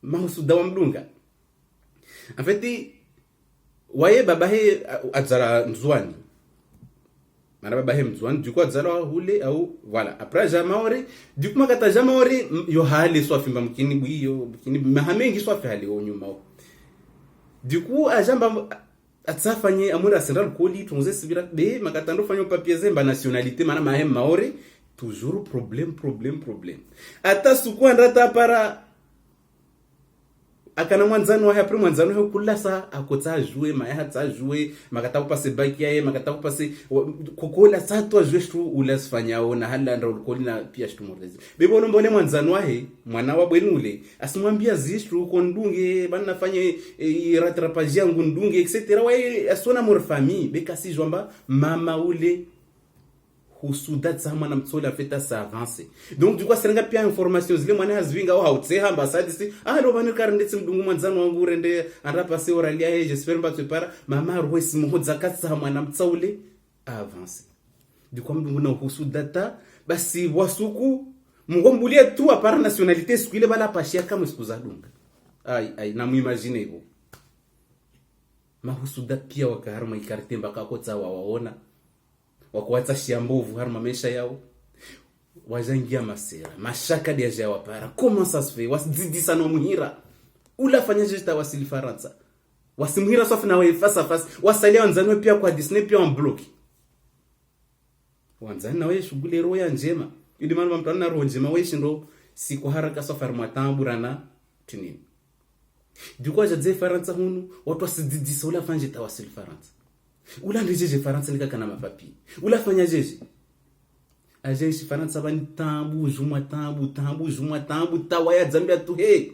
[SPEAKER 1] mahusuda wa mdunga en fait waye babahe azara nzwani mara babahe mzwani duko azara hule au voilà après jamaore duko makata jamaore yo hali swafimba mkini bwiyo mkini mahamengi swafi hali onyuma duko ajamba atsafanye amura central koli tunze sibira be makata ndo fanyo papier zemba nationalité mana mahem maore toujours problème ata sukwa ndata para akana mwanzano wa hapo mwanzano ho kulasa akotsa jouer maya tsa jouer makata kupase baki yae makata kupase kokola sato jouer tu ulasfanyao na hala ndo kolina pia shtumorezi bebo mbone mwanzano wahe mwana wa bwenule asimwambia zishu kondunge bana fanye rattrapage yangu ndunge etc wae asona mor famille bekasi jomba mama ule husuda tsama na mtsola feta sa avance donc du coup serenga pia information zile mwana hazvinga au hautse ambassade si lo bani karndetse mdungu mwanzano wangu rende anda passer oralia et j'espère pas te para mama rwesi muhodza katsa mwana mtsaule avance du coup mdungu na husuda ta basi wasuku mngombulia tu apara nationalité sikuile bala pashia kama sikuza dunga ai na muimagine hivyo mahusuda pia wakaharma ikarte mbaka kotsa waona wakuwatsa shiambovu harma maisha yao wazangia masera mashaka dia jawa para comment ça se fait wasdidisa no muhira ula fanya jeta wasili faransa wasimhira safi na wewe face à face wasalia wanzanwe pia kwa Disney pia en block wanzani na wewe shughuli roho ya njema ili mama mtana na roho njema wewe shindo siku haraka safi harma tamburana tinini dukwa jaje faransa hunu watu wasididisa ula fanya jeta wasili faransa ula ndejeje faransa nika kana mapapi ula fanya jeje ajeje faransa bani tambu juma tambu tawaya zambia tu he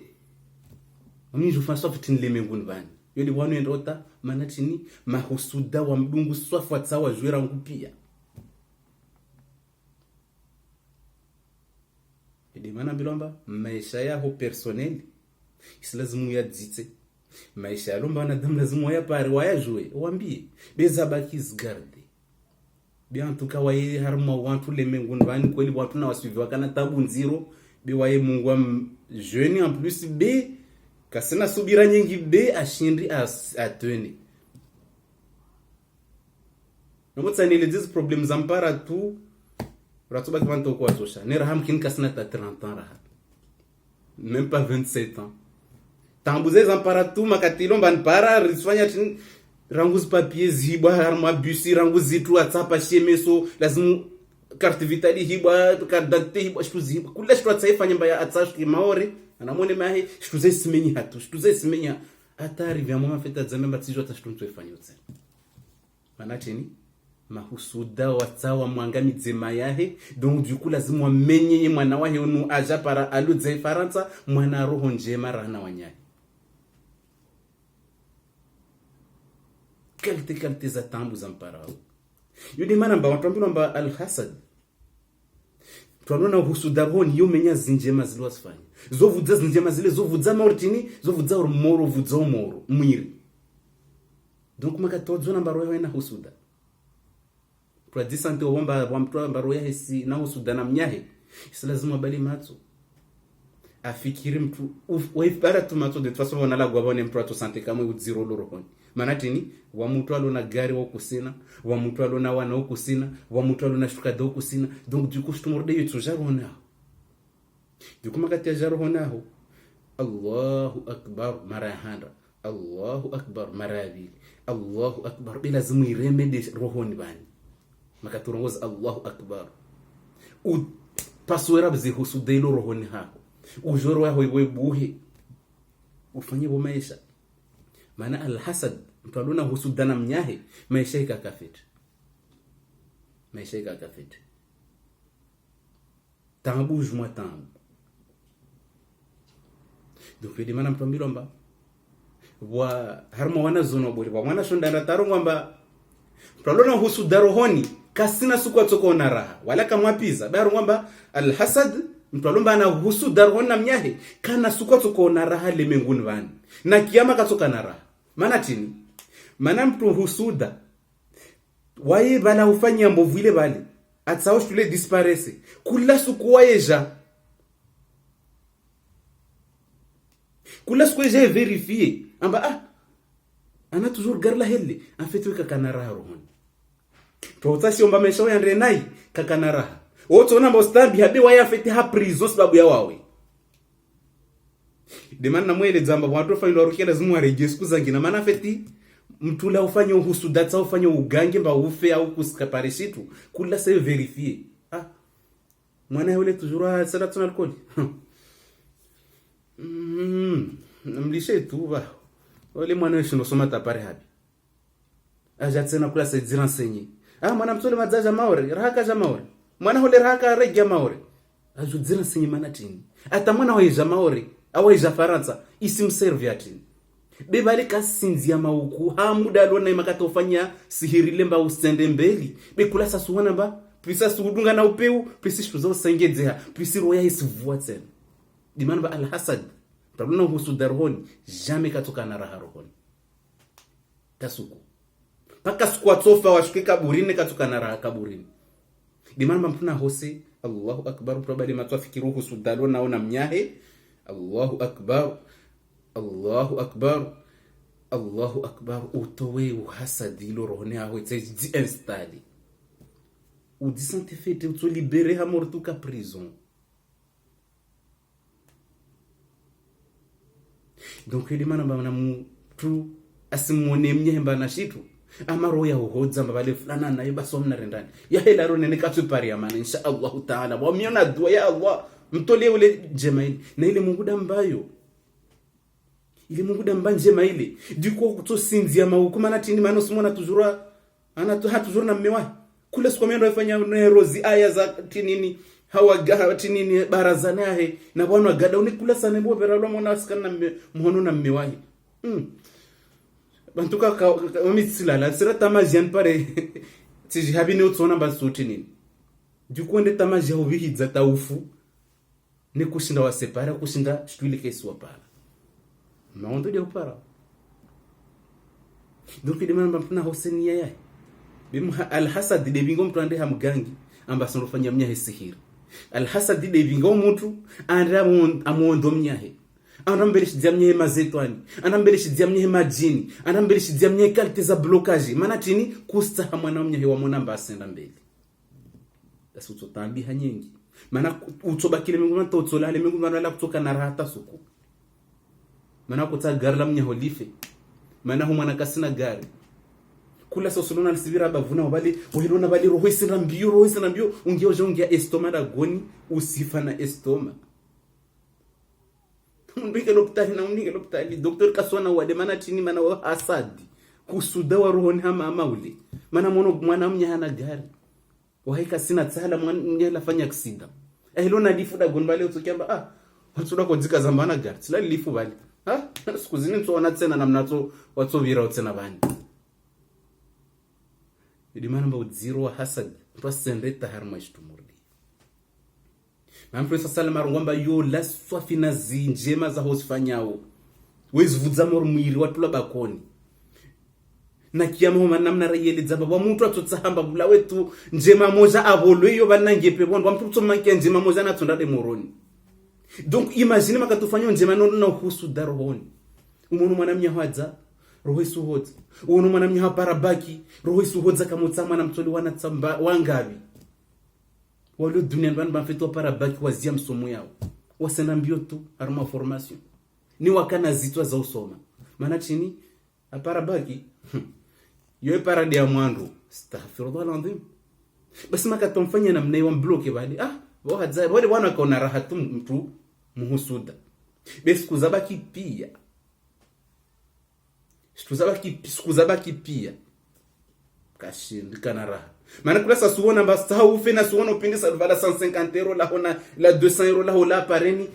[SPEAKER 1] mimi je fais soft tin lemenguni bani yodi wanu endota manatini mahusuda wa mdungu swafa tsawa jwera ngupia edi mana bilomba maisha yao personnel isilazimu ya dzitse maisha ya lomba na damu lazima ya pare waya jouer waambie beza baki zgarde bien en tout cas waye harma wantu lemenguni bani kweli watu na wasuivi wakana tabu nziro be waye Mungu am jeune en plus be kasina subira nyingi be ashindi atweni nomotsa ni les problèmes zampara tu ratuba kwanto kwa tosha ne raham kin kasina ta 30 ans rahat même pas 27 ans tambuze zampara tu makatilo mbanpara risfanya rangus papier zibwa harma busi rangus zitu atapa shemeso lazima carte vitali hibwa carte d'identité hibwa shtuzi hibwa kula shtu atsaifa nyamba ya atsashi maore anamone mahe shtuze simenya hatu shtuze simenya atari vya mama feta zamemba tizo atashtu mtwefanya utse manatini mahusuda watsawa mwangamize mayahe donc du coup lazima wamenye mwana wahe unu aja para aludze faransa mwana roho njema rana wanyaye kalte za tambu za mparao yudi mana mba watuambino mba al-hasad tuanona husuda roho niyo menya zinjema zile wasifanya zovudza zinjema zile zovudza maortini zovudza moro vudza moro mwiri donc makatodzo namba roho ina husuda kwa disante womba wamtoa mbaro yahe si na husuda na mnyahe isi lazima bali matso afikiri mtu waifara tu matso de façon wana la gwabone mtu ato sante kama uziro lorohoni manatini wa mtu alona gari wa kusina wa mtu alona wana kusina wa mtu alona shuka do kusina donc du coup je te morde yetu jarona du coup makati jarona ho Allahu akbar marahanda Allahu akbar marabi Allahu akbar bila zimi remede rohoni bani makaturongoza Allahu akbar u paswera bzi husudelo rohoni hako ujoro wa wewe buhe ufanye bo maisha maana al-hasad mtu alona husudana mnyahe maisha ikakafiti tambu juma tambu donc di mana mtu mbilomba wa harma wana zono bori wa mwana shonda tarongomba mtu alona husudaro honi kasina suku atsoko na raha wala kamwapiza baro ngomba al-hasad mtu alomba ana husudaro hona mnyahe kana suku atsoko na raha lemenguni bani na kiyama katsoka na raha maana tini maana mtu husuda waye bala ufanya mbovu ile bali atsao shule disparese kula suku wayeja vérifier amba ana toujours garla helle en fait weka kanara rohon to utasi omba mesho ya renai kakanara woto na mostambi habe waya fete ha prison sababu ya wawe demana mwele zamba watu fanya rukia lazima wareje siku zangina maana feti mtu la ufanye uhusuda tsa ufanye ugange mba ufe au kuskapare situ kula se vérifier mwana yule toujours sala tuna alcool mlishe tu ba wale mwana wewe soma tapare habi aja tena kula se ziransenye mwana mtole madzaja maore rahaka ja maore mwana hole rahaka regia maore ajo ziransenye mana tini ata mwana weja maore aweja faransa isimserve atini bebale kasinzia mauku hamuda lona imakatofanya sihiri lemba usende mbeli bekula sasuwana ba pisa sudunga na upeu pisa shuzo sengedzea pisa roya isivua tena dimana ba al-hasad tabuna husudarhoni jamais katoka na raha rohoni kasuku paka siku atofa washuke kaburini katoka na raha kaburini dimana mpuna hose Allahu akbar probably matwafikiru husudalo naona mnyahe Allahu akbar Allahu akbar Allahu akbar utowe uhasadi lo rohoni aho tsi installé ou disante fete uto libéré ha mortu ka prison donc ele mana bana mtu asimone mnyemba na shitu amaro ya uhodza mbale fulana naye basomna rendani ya hela ronene katupari amana insha Allah taala wa miona dua ya Allah mtole ule jemaili na ile munguda mbayo ile munguda mbanje maile diko kutosinzia mauku mana tini mano simona tujura ana tu hatujura na mmewahi kule siku mendo ifanya rozi aya za tinini hawa tinini barazana yahe na bwana gada unikula sana mbo veralo mona askana mhono na mmewahi bantuka umitsila sira tamajian pare tiji habine utsona basuti nini diko ende tamaji hobihidza taufu ne kushinda wa separa kushinda shtuile kesi wapara maondo de upara donc de mamba mpuna hosenia yae bim al-hasad de bingo mtande ha mgangi amba sonofanya mnyahe sihiri al-hasad de bingo mtu anda amondo mnyahe anambelishi diamnye mazetwani anambelishi diamnye majini anambelishi diamnye kalte za blocage maana tini kusta mwana mnyahe wa mwana mbasenda mbele asuto tambi hanyengi maana utobakile mungu manta utsolale mungu mwana kutoka na rahata suku maana kutsa gari la mnyaho life maana hu mwana kasina gari kula sosolona alisibira bavuna wabali wahilona bali roho isina mbio ungia estoma da goni usifa na estoma undike lopitali doktor kasona wade mana chini mana wa asadi kusuda wa roho ni hama ule mana mwana mnyana gari wahaika sina tsala mwana fanya accident hilona lifuda goni bali utokiamba watsuda kodzika zambana gari tsila lifu bali sikuzini ntsona tsena namnatso watsovira tsena bani idimana mba udziro wa hasad twasendeta harma ishtumurdi Mtume sallallahu alayhi wasallam yo la swafina zinjema za hosifanyao wezivudza mwiri watula bakoni na kiyama ho namna rayeleza baba mtu atotsahamba bula wetu njema moja abolweyo banangepe bondo mtu tsomanke njema moja na tsonda de moroni. Donc imagine makatufanya njema no husu darohoni umuntu mwanamnya hwadza roho isuhodza umuntu mwanamnya haparabaki roho isuhodza kamutsama na mtoli wana tsamba wangabi walo dunia ndani bafetwa parabaki wazia msomo yao wasena mbio tu arma formation ni wakana zitwa za usoma maana chini aparabaki yoe parade ya mwandu astaghfirullah alazim basi makatomfanya namna hiyo mbloke bali wahadza wale wana kaona raha tu mtu muhusuda basi kuzabaki pia sikuzabaki pia kashindikana raha maana kula sasa suona basta ufe na suona upinde salvala 150 euro la hona la 200 euro la hola pareni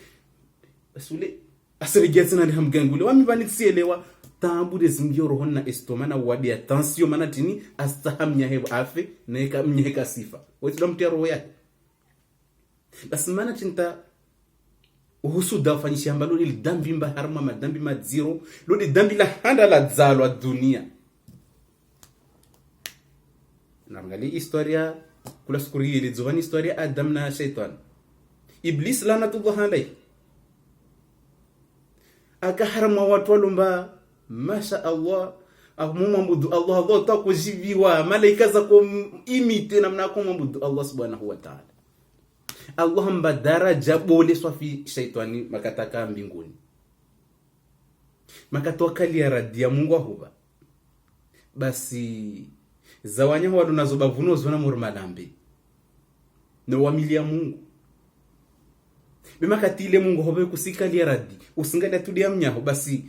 [SPEAKER 1] basule asirigetsi na hamgangule wami bani tsielewa tambu de zingiro honna estoma na wadi attention maana tini astahamnya hebo afe na ikamnyeka sifa wetu mtero yake basi maana tinta uhusuda ufanyisha ambalo ile dambi mba harma madambi madziro lodi dambi la handa la dzalo dunia. Naangalia historia kula skuri ile zovani historia Adam na Shaitan. Iblis lanatullah alayhi akaharma watu walumba masha Allah ahumumambudu Allah takujibiwa malaika za imite namna kumambudu Allah subhanahu wa ta'ala. Allah mba daraja bole swafi shaitani makataka mbinguni makatoka lia radia Mungu ahuba basi zawanya wadu nazo bavuno zona murmalambe no wamilia Mungu bima katile Mungu hobe kusika lia radi usingada tudia mnyaho basi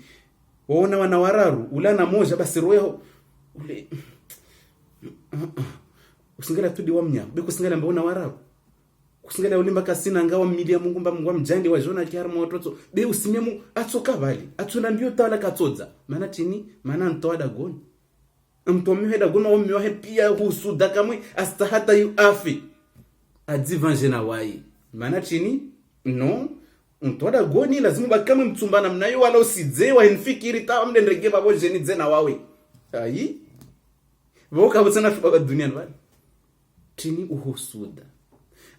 [SPEAKER 1] waona wana wararu ulana moja basi roho ule usingada tudia mnyaho be kusingada mbona wararu kusingala ulimba kasina ngawa milia Mungu mba Mungu mjandi wa jona kiarma watoto be usimemu atsoka bali atuna mbio tawala katsoza maana tini maana ntoada goni mtomi heda goni wami wahe pia husuda kamwe astahata yu afi adivanje na wai maana tini no ntoada goni lazima bakamwe mtumbana mnayo wala usidze wa infikiri tawa mdendrege babo jeni dzena wawe ayi boka butsana fiba dunia bali tini uhusuda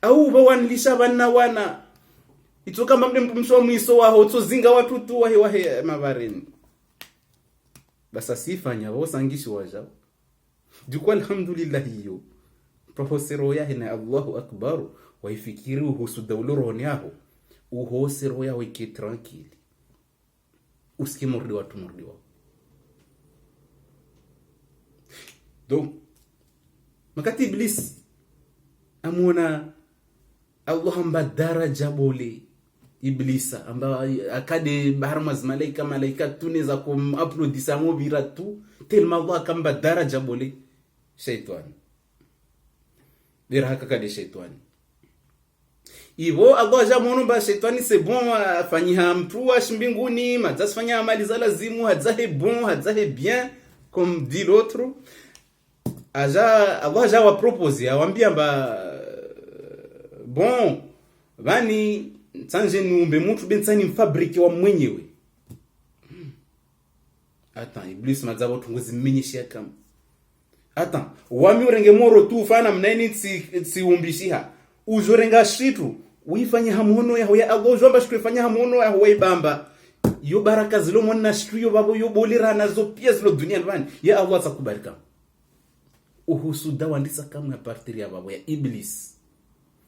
[SPEAKER 1] au bawanlisha bana wana itoka mambe mpumsho mwiso waho tsozinga watu tu wahe mabareni basa sifanya wosangishi waja dukwa alhamdulillah hiyo profesoro ya hina Allahu akbar waifikiri uhusuda uloroni yao uhosero ya wiki tranquille usikimurdi watu murdi wao. Donc makati Iblis amuna Allah amba daraja bole Iblisa amba akade baharmaz malaika tuneza kum uploadisa mobira tu telma Allah kamba daraja bole shaitan dirhaka kade shaitan ivo Allah jamono ba shaitan c'est bon afanyiha mtu wa mbinguni mazasfanya amali za lazimu hadzahe bon hadzahe bien comme dit l'autre aja Allah jawa propose awambia mba bon vani tsanje niumbe mtu bensani mfabriki wa mwenyewe ata Iblis mazabo tungozi mmenyeshia kama ata wami urenge moro tu fana mnaini tsi umbishiha ujorenga shitu uifanye hamono ya hoya Allah jomba shikufanya hamono ya hoya bamba yo baraka zilo mwana shitu yo babo yo bolira nazo pia zilo dunia ndani ya Allah atakubarika uhusuda wandisa kama ya partiri ya babo ya Iblis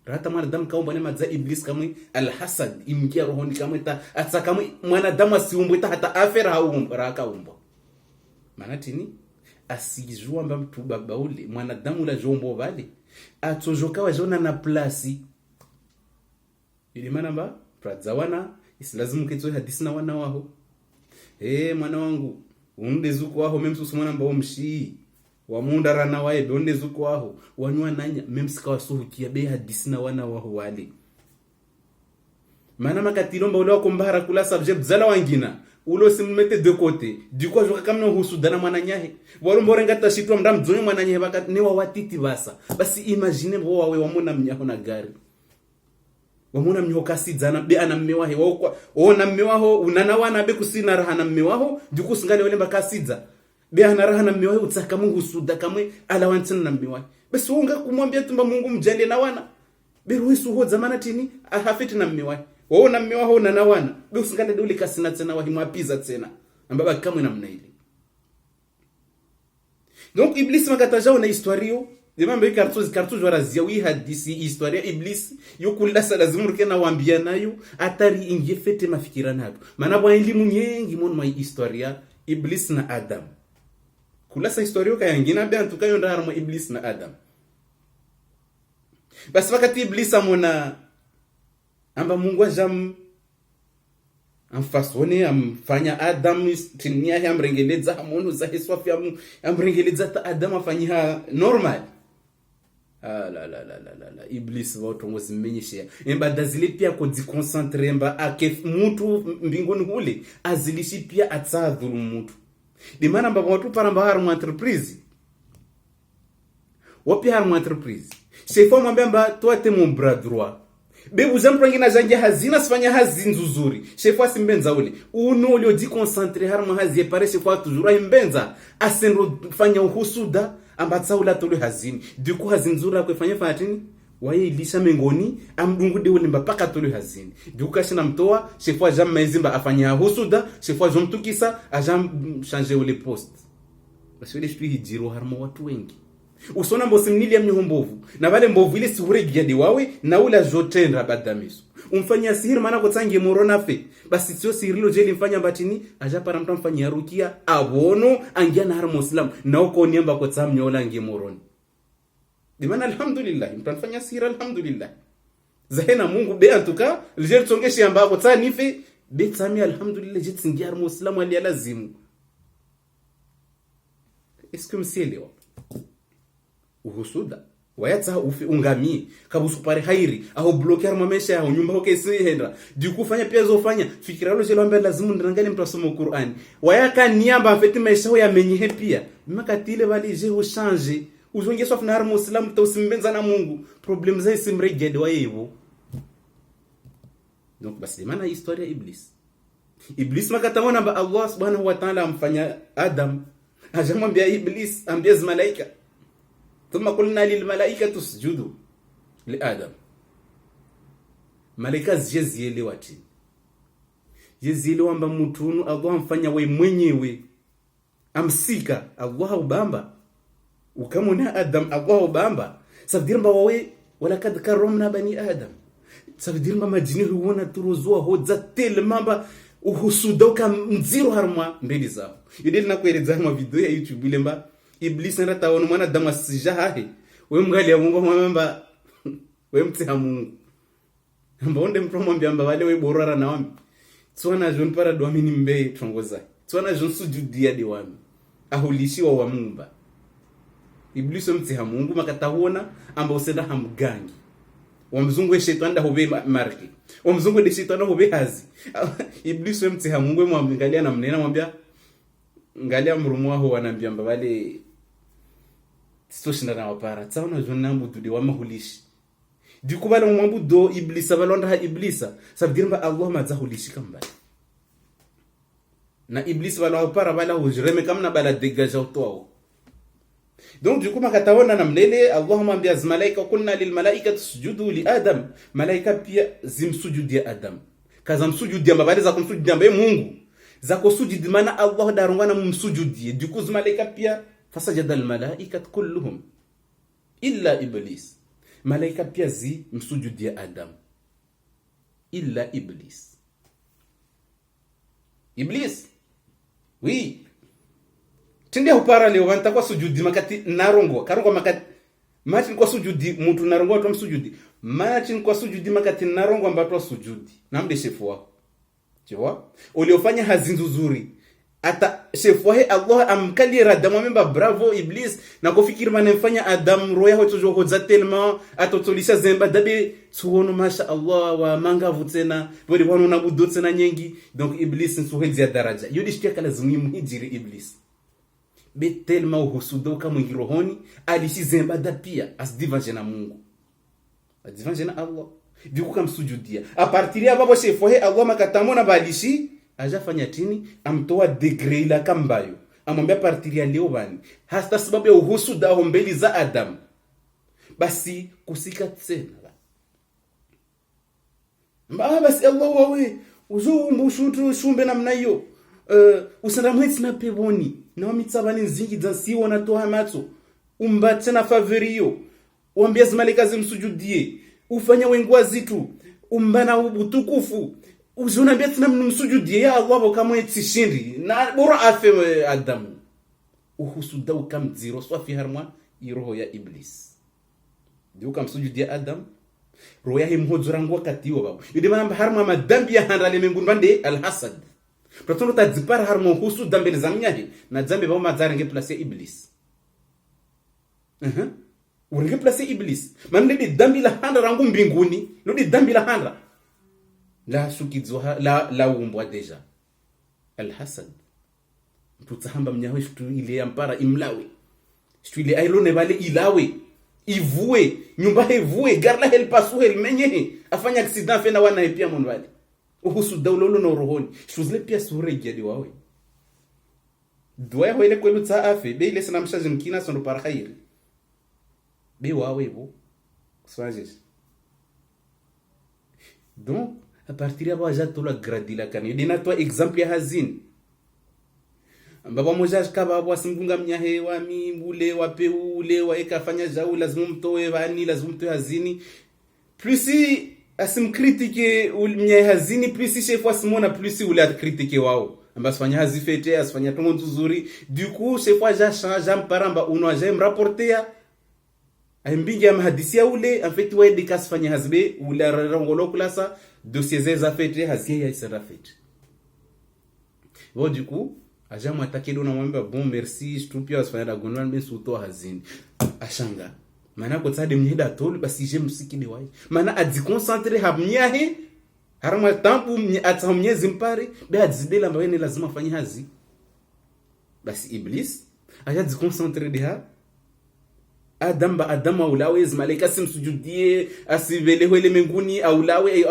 [SPEAKER 1] rata mwanadamu kaumba ne madza Iblis kamwe alhasad imkia rohoni kamwe ta atsa kamwe mwanadamu asiumbwe ta hata afera haumba raka umba maana tini asijua amba mtu baba ule mwanadamu la jombo vale atojoka wajona na plasi ili maana mba pradzawana isilazimu ketso hadisi na wana waho mwana wangu unde zuko waho memsusu mwana mba omshi wa mundara na wae bonde zuko waho wanywa nanya memsika wasuhukia be hadisi na wana waho wale maana makatilomba ule wakombara kula subject zala wangina ulo simete de côté du coup joka kamno husudana mwana nyahe walombo renga tashitwa mdam dzonyo mwana nyahe baka ne watiti basa basi imagine bo wawe wamona mnyaho na gari wamona mnyaho kasidzana be ana mmewahe wao ona mmewaho unana wana be kusina raha na mmewaho du coup singale wale bakasidza be ana raha na mmewahe utsaka Mungu suda kamwe ala wantsana na mmewahe basi unga kumwambia tumba Mungu mjalie na wana be ruhusu ho zamana tini ahafiti na mmewahe wao na mmewaho unana wana be usingale dole kasina tena wahimwapiza tena ambaba kamwe namna ile. Donc Iblis makataja na historia de mambo cartouche warazia wi hadisi historia Iblis yokulla lazima rukena waambia nayo atari ingefete mafikira nayo maana bwa elimu nyingi mon mai historia Iblis na Adam kula sa historia ka yangina be antukayo ndara mo Iblis na Adam basi wakati Iblis amona amba Mungu ajam amfasone amfanya Adam tinia ya mrengeleza hamono za Yesu ya amrengeleza ta Adam afanyia normal la Iblis voto ngozimenyesha emba dazile pia ko diconcentre emba ake mtu mbingoni hule azilishi pia atsadhuru mtu de maana mba watu paramba haru entreprise wapi haru entreprise chef mwambia mba toi te mon bras droit bebu zampro ngina zanje hazina sifanya hazi nzuzuri chefwa simbenza ule uno ulio di concentre harma hazi pare chefwa toujours imbenza asendo fanya uhusuda ambatsa ula tolo hazini du coup hazini nzura kwefanya fatini waye ilisha mengoni amdungude ule mpaka tolo hazini du coup kashina mtoa chefwa jamma izimba afanya uhusuda chefwa jomtukisa ajam changer ule poste basi ile shtu hijiro harma watu wengi usona mbosi mnili ya mnyohombovu na vale mbovu ile sihure giyadi wawe na ula jotendra badamiso umfanya sihiri maana kutsange morona fe basi sio sihiri lo jeli mfanya batini aja para mtu mfanya rukia abono angia na har muslim na uko niamba kwa tsam nyola ngi moroni dimana alhamdulillah mtu mfanya sihiri alhamdulillah zahena Mungu be antuka jeli tsongeshi amba kwa tsani fe be tsami alhamdulillah jitsingia har muslim ali lazimu est-ce msielewa uhusuda wayatsa ufi ungami kabusu pare hairi aho blocker mamesha ya nyumba hoke si hendra dikufanya pia zofanya fikira lo jelo ambe lazimu ndangani mtu asoma Qur'an wayaka niamba afeti maisha ya menye pia makatile bali je ho changer uzonge sof na muslim to simbenza na Mungu problem za isimre gede wayevo donc basi maana historia Iblis makatamona ba Allah subhanahu wa ta'ala amfanya Adam ajamwambia Iblis ambia malaika ثم قلنا للملائكة اسجدوا لآدم malaika ziele wati yeziele wamba mutunu Allah amfanya we mwenyewe amsika Allah ubamba ukamona Adam Allah ubamba sabdirmba wawe wala kad karramna bani Adam sabdirmba majini huona turuzwa hodza tel mamba uhusudoka mziro harma mbili zao yideli nakueleza ma video ya YouTube ile mba Iblis nenda taona mwana damu asijahe we mgali ya Mungu mwamba we mtia Mungu mbonde mpromwambia mba wale we borara na wami tswana jon para domini mbe tongoza tswana jon sujudia de wami ahulishiwa wa Mungu Iblis mtia Mungu makataona amba usenda hamgangi wamzungu shetani hobe marki wamzungu de shetani hobe hazi Iblis mtia Mungu mwamwangalia na mnena mwambia ngalia mrumu wao wanambia mba wale stoshinda na wapara tsaona jonna mbudu wa mahulishi dikubala mwambudo Iblisa balonda ha Iblisa sabdirmba Allah mazahulishi kamba na Iblis bala wapara bala hujreme kamna bala degaja utwao donc du coup makataona na mlele Allahumma ambia malaika kunna lil malaikati sujudu li Adam malaika pia zimsujudia Adam kaza msujudia mbali za kumsujudia mbe Mungu zako sujudi mana Allah darungana mumsujudie du coup malaika pia fasajada al malaikat kulluhum illa Iblis malaika pia zi msujudia Adam illa Iblis oui Tindia upara leo wanta kwa sujudi makati narongo karongo makati machi kwa sujudi mtu narongo watu sujudi machi kwa sujudi makati narongo ambato sujudi namde shefu wako chewa uliofanya hazinzu nzuri ata shefu wahe Allah amkali radamu memba bravo iblis na kufikiri manemfanya adam roya hoto jo hodza telma atotolisha zemba dabe tuono masha Allah wa manga vutena bodi wano na budo tsena nyengi donc iblis nsuhezi daraja yodi shtia kala zumuhimu hijiri iblis be telma uhusudo kama ngirohoni alishi zemba da pia asdivanje na Mungu adivanje na Allah diku kamsujudia a partir ya babo shefu wahe Allah makatamona balishi ajafanya tini amtoa degree la kambayo amwambia partiri ya leo bani hasta sababu ya uhusuda ho mbele za Adam basi kusika tena basi Allah wawe uzumbu shutu shumbe namna hiyo usanda mwezi na peboni na mitsabani nzingi za siwo na toa matso umbatse na faverio uambia zimalika zimsujudie ufanya wengwa zitu umbana ubutukufu uzunambia tena msujudie ya Allah kama yetishindi na bora afe Adam uhusuda ukamziro swafi harma iroho ya iblis ndio kamsujudia Adam roho ya himhodzora wakati wa babo yidi manamba harma madambi ya handale mengundu bande alhasad pratono tadzipara harma uhusuda mbele zamnyahi na zambe babo mazarenge place ya iblis urenge place iblis manende dambi la handa rangu mbinguni lodi dambi la handa la shukidzo la umbwa deja alhasad tutahamba mnyawe shtu ile yampara imlawe shtu ile ailone bale ilawe ivue nyumba hevue garla hel pasu hel menye afanya accident fena wana pia mon bale uhusu dawlolo no rohoni shtu zile pia sure gedi wawe doya hoile kwelu tsa afe be ile sana mshaje mkina sondo para khairi be wawe bo swaje donc a partir ya baja tola gradila kan yedina to exemple ya hazin mbaba moja kaba bwa simgunga mnyahe wa mimbule wa peule wa ekafanya jau lazima mtoe bani lazima mtoe hazini plus asim critique mnyahe hazini plus chef asimona plus ule critique wao ambas fanya hazifete asfanya tomo nzuri du coup chef ja change mparamba uno ja mrapporter aimbinga mahadisia ule en fait wa edikas fanya hazbe ule rangolo klasa dossier za fete hazia ya isara fete bon du coup aja mwatake dona mwamba bon merci stupia asfanya da gonwan ben suto hazini ashanga mana ko tsade mnyeda tolu basi je msikide wai mana adzi concentre habnyahe harama tampu atamnyezi mpare be adzidela mbawene lazima fanya hazi basi iblis aja adzi concentre de ha Adam aulawe malaika simsujudie asivele wele menguni aulawe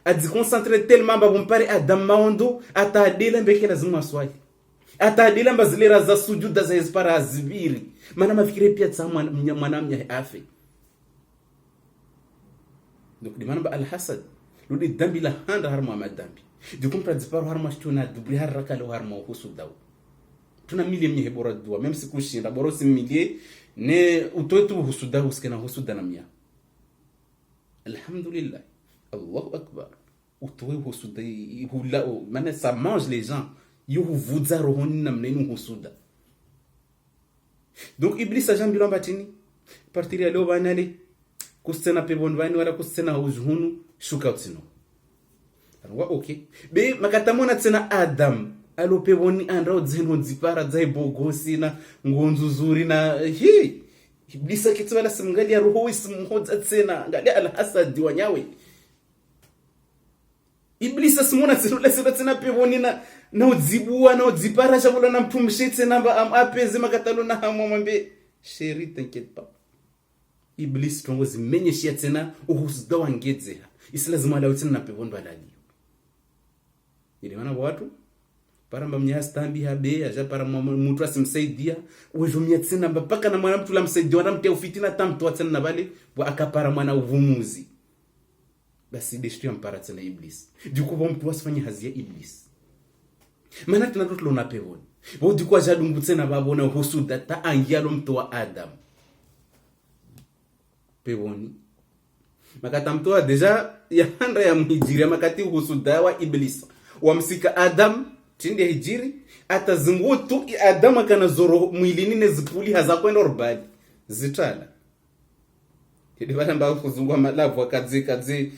[SPEAKER 1] adzi concentre tellement ba bompare Adam maondo atadela mbeke lazima swali atadela mbazilera za sujuda za espara azibiri mana mafikire pia tsamwa mwanamnya afi donc dimana ba alhasad ludi dambi la handa harma madambi dukum pradiparo harma stuna dubri haraka lo harma husudaw tuna milie mnye hebora dua même si kushinda boro similie ne utoetu husuda huskena husuda namia alhamdulillah Allahu akbar utoe husuda hula maana ça mange les gens yuhu vudza rohoni namnenu husuda donc iblis ajambilo mbatini partir ya leo banale kusena pebon bani wala kusena uzhunu shuka tsino alwa okay be makatamona tsena Adam alope boni andao dzeno dzipara dzai bogosi na ngonzu zuri na hi iblisa kitwala simngali ya roho isimhodza tsena ngali alhasad wanyawe iblisa simona tsela tsena pe boni na udzibua na udzipara shavula na mtumshi tsena ba apeze makatalo na hamwambe sheri t'inquiète pas iblis tongo zimenye shia tsena uhusda wangedzeha isilazima la utsena pe boni balali ile wana watu paramba mnya stambi habe aja para mtu asimsaidia wejumia tsena mpaka na mwana mtu la msaidia na mtia ufitina tamtu atsena na bale wa akapara mwana uvumuzi basi deshtu mpara tsena iblis du coup bon mtu asifanye hazia iblis maana tunatotlo na pevoni bo du coup aja dungu tsena babona husuda ta angialo mtu wa Adam pevoni makata mtu wa deja ya handa ya mhijiria makati husuda wa iblis wamsika Adam tindi hijiri atazungu tu adama kana zoro mwilini nezipuli hazakwenda orbali zitala kidi bana mba kuzungwa malavu kadzi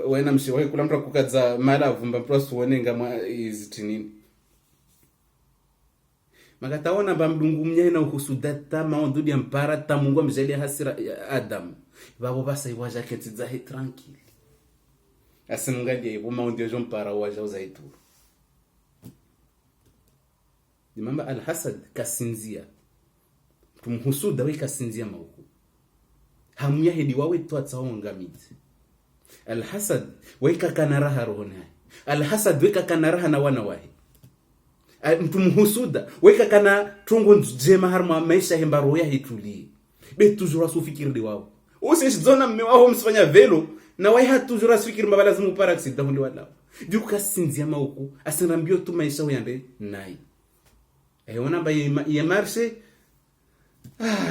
[SPEAKER 1] wena mshiwahi kula mtu kukadza malavu mba plus wonenga mwa izitinini makataona ba mdungu mnyaye na uhusudata maondudi ampara tamungu mjeli hasira Adam babo basa iwaja kenti za tranquille asinungalie ibo maondi jo mpara waja uzaitu nimamba alhasad kasinzia tumhusuda we kasinzia mauku hamuya hedi wawe twatsaongamiti alhasad weka kana raha rohoni alhasad weka kana raha na wana wahi mtumhusuda weka kana tungo njema harma maisha hembaro ya hituli be toujours asufikiri de wao usishizona mme wao msifanya velo na wai hatujura afikiri mbala zimu para accident hundi wala duka sinzia mauku asinambio tu maisha yande nai wana ba ya marche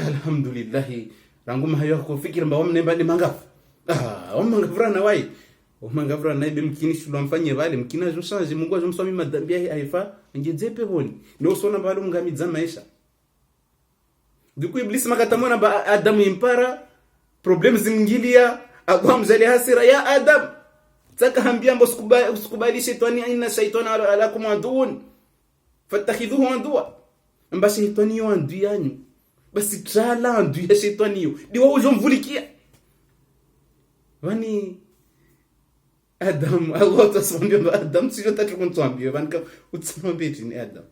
[SPEAKER 1] alhamdulillah ranguma hayo kufikiri mba wamnemba ni mangafu wamangavura na wai wamangavura na ibe mkini shulu mfanye vale mkina jo change Mungu ajomswami madhambi yake haifa ngejepe honi ndio sona balo mngamiza maisha duku iblis makatamona ba Adam impara problems zingilia agwa mzali hasira ya Adam taka hambia mbo sikubali shetani inna shaytana alakum adun fatakhidhuhu adwa mba shetani yo andu yanyu basi trala andu ya shetani yo diwa ujomvulikia wani Adam Allah tasambia Adam sio tatu kuntuambia vanika utsambia ni Adam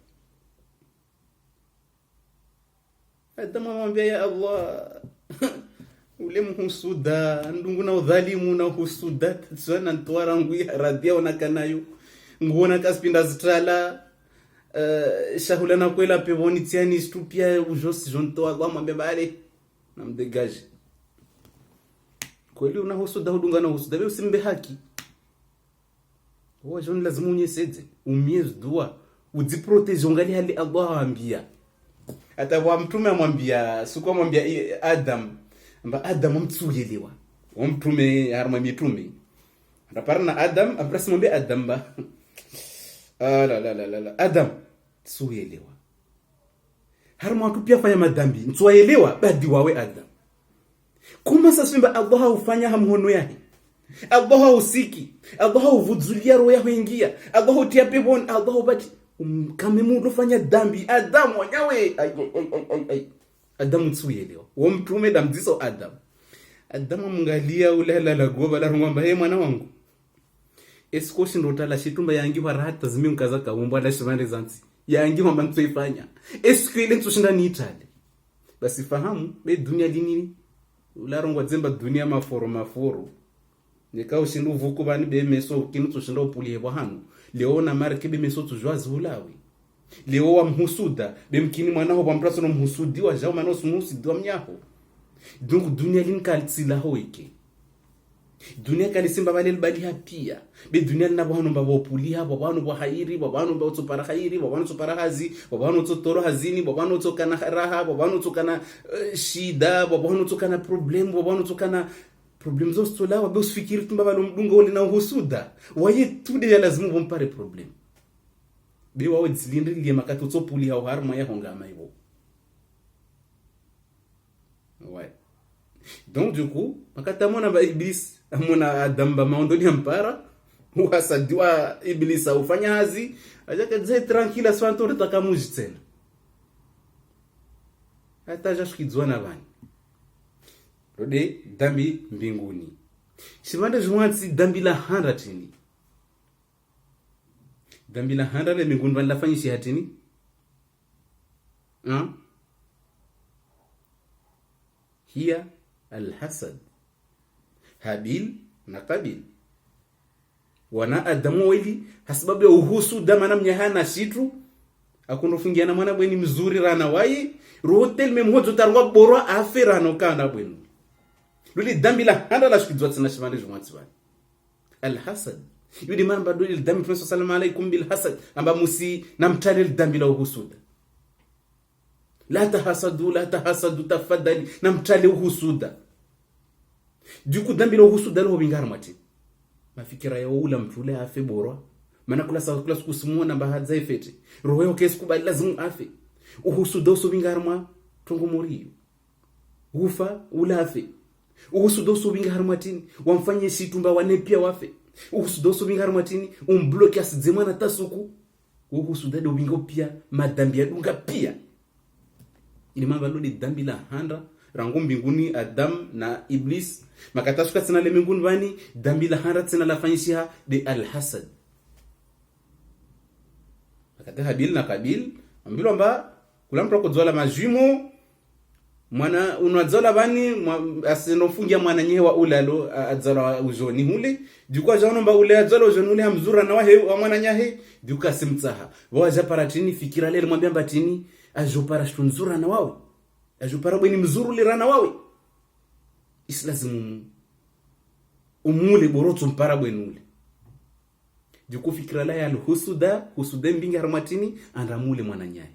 [SPEAKER 1] amwambia ya Allah ule mhusuda ndungu na udhalimu na husuda tsana ntwara nguya radia onakanayo ngona kaspinda zitrala shahula na kwela pevoni tiani stupia ujosi jonto Allah mwambia bale na mdegaje kweli una husuda hudunga na husuda wewe usimbe haki wewe jon lazima unyeseze umiez dua udziprotege ngali hali Allah ambia hata wa mtume amwambia sikuwa mwambia Adam mba Adam mtsuyelewa mtume harma mitume ndaparna Adam abrasi mwambia Adam ba la Adam tsuyelewa harma watu pia fanya madhambi mtsuyelewa badi wawe Adam kuma sasa mba Allah ufanya hamhono yake Allah usiki Allah uvudzulia roho yako ingia Allah utia peponi Allah bati kama mundu fanya dhambi Adam wanyawe Adam tsuyelewa wa mtume damziso Adam mungalia ulala la goba la ngomba he mwana wangu eskoshi ndo tala shitumba yangi barata zimi mkaza kaumba la shimande zanzi yangi mama ntsoifanya esko ile ntoshinda ni itali basi fahamu be dunia linini ularongwa zemba dunia maforo nikao shindu vuku bani be meso kinu toshinda upulie bwahanu leo na marke be meso tujwazi ulawi leo wa mhusuda be mkini mwana ho bampraso no mhusudi wa jao mano smusudi wa mnyaho donc dunia linkaltsila hoike dunia kalisimba bale bali hapia be dunia na bwano babopulia bwano bwa hairi bwano bwa tsopara hairi bwano tsopara hazi bwano tsotoro hazini bwano tsokana raha bwano tsokana shida bwano tsokana problem bwano tsokana problem zosto la wa usifikiri tumba balo mdungo na uhusuda waye tude ya lazima bompare problem be wawe zilindri liye makati tsopuli ha harma ya hongama ibo ouais donc du coup makata mona ba iblis amona Adam ba maondoni ampara wasadwa iblis ufanya hazi ajaka zai tranquila swanto retakamuji tena hata jashikizwa na bani rode dambi mbinguni shimande jwansi dambi la 100 tini dambi la 100 le mbinguni banafanyisha hatini hiya alhasad habil na qabil wana adamu wili hasababu ya uhusu dama na mnyahana shitu akunofungiana mwana bweni mzuri rana wai rotel memhozo tarwa borwa afera no kana bweni luli dambi la handa la shikizwa tsina shimande jumwatsi bani alhasad yudi man badu il dambi Mtume sallallahu alaykum bil hasad amba musi namtale dambi la uhusuda la tahasadu tafadhali namtale uhusuda duku dambi la uhusuda lo bingar mati mafikira ya ula mtule afe borwa Maana kula kusumuona bahadza ifete roho yake sikubali lazima afe uhusuda usobinga harma tongo moriyo ufa ulafe uhusuda usobinga harma tini wamfanye situmba wane pia wafe uhusuda usobinga harma tini umbloki asidze na tasuku uhusuda de ubingo pia madambi ya dunga pia ili mamba lodi dambi la handa rangu mbinguni Adam na Iblis makatasuka tsina le mbinguni bani dambi la handa tsina la fanyisha de al-hasad makata Habil na Kabil ambilo amba kula mtu akozola majimo mwana unadzola bani asinofungia mwana nyewa ulalo adzala uzoni hule dukwa jaono mba ule adzala uzoni hule hamzura na wahe wa mwana nyahe duka simtsaha waja paratini fikira lele mwambia mbatini ajopara shtunzura na wawe ajopara bweni mzuru lirana wawe islazimu umule boroto mpara bweni ule duku fikira la ya husuda mbinga harmatini andamule mwana nyahe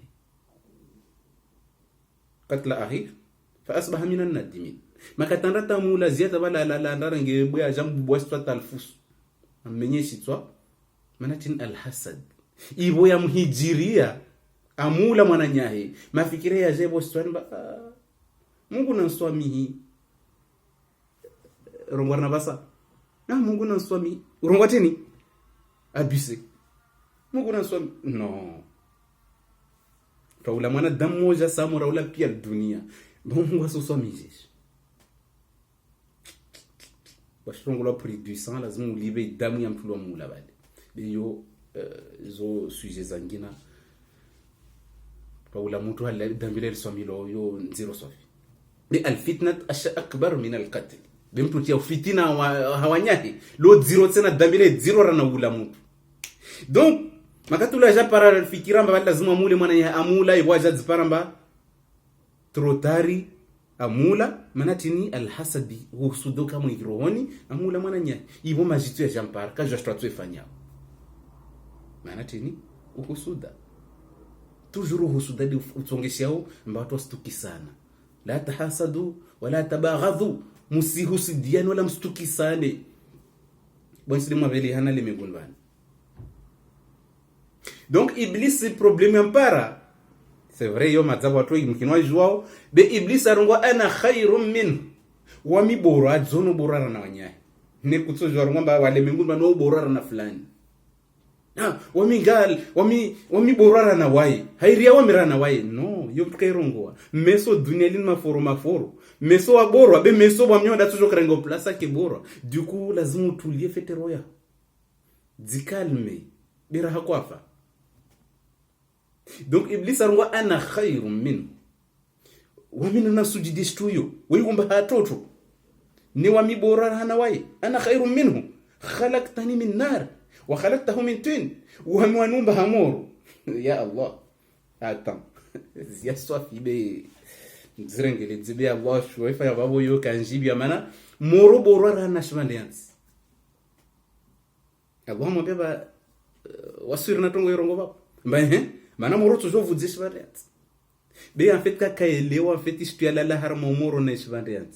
[SPEAKER 1] katla ahi fa asbaha minan nadimin makatanda tamula ziyata bala la ndarange boya jambu bwasta talfus amenyeshi twa manatin alhasad ibo ya mhijiria amula mwana nyahe mafikire ya jebo stwanba Mungu na nswami rongwarna basa na Mungu na nswami urongwatini abise Mungu na nswami no Raula mwana damu moja samu raula pia dunia. Mungu asoswami jeshi. Bashongo la puissant lazima ulibe damu ya mtu wa mula bale. Biyo zo sujet zangina. Raula mtu hala dambile swami lo yo nziro swafi. Bi alfitnat akbar min alqatl. Bimtu tia fitina hawanyahi lo zero tena dambile zero rana ula mtu. Donc makatula ja para fikira mba lazima mule mwana ya amula iwaja ziparamba trotari amula manatini alhasadi husudoka mwirohoni amula mwana nya ibo majitu ya jampar ka jo stratwe fanya manatini uhusuda toujours uhusuda di utongeshiao mba watu stuki sana la tahasadu wala tabaghadhu musihusidiano wala mstuki sane bonsi mabeli hana le megunbani. Donc Iblis c'est problème ampara. C'est vrai yo mazabo watu mkinwa juao be Iblis arungwa ana khairum min wa mi bora zono borara na wanyaye ne kutsojwa ngomba wale mingumba no borara na fulani wa mi gal wa mi borara na wai hairia wa mirana wai no yo kairongwa meso dunia lin maforo meso wa borwa be meso wa mnyonda tujo karengo plasa ke borwa du coup lazima tulie fete roya dikalme bira hakwafa. Donc Iblis arungwa ana khairum min wa min nasujidistuyo weyumba hatoto ni wa mibora hana wai ana khairum minhu khalaqtani min nar wa khalaqtahu min tin wa mwanumba hamoro ya Allah atam ya swafi be zrengele dzibe Allah shwefa ya babo yo kanjibi amana moro borora hana shmandians Allah mbeba wasirna tongo yorongo baba mbaye mana moro toujours vous dire variant be en fait ka elewa en fait histoire la harma moro na variant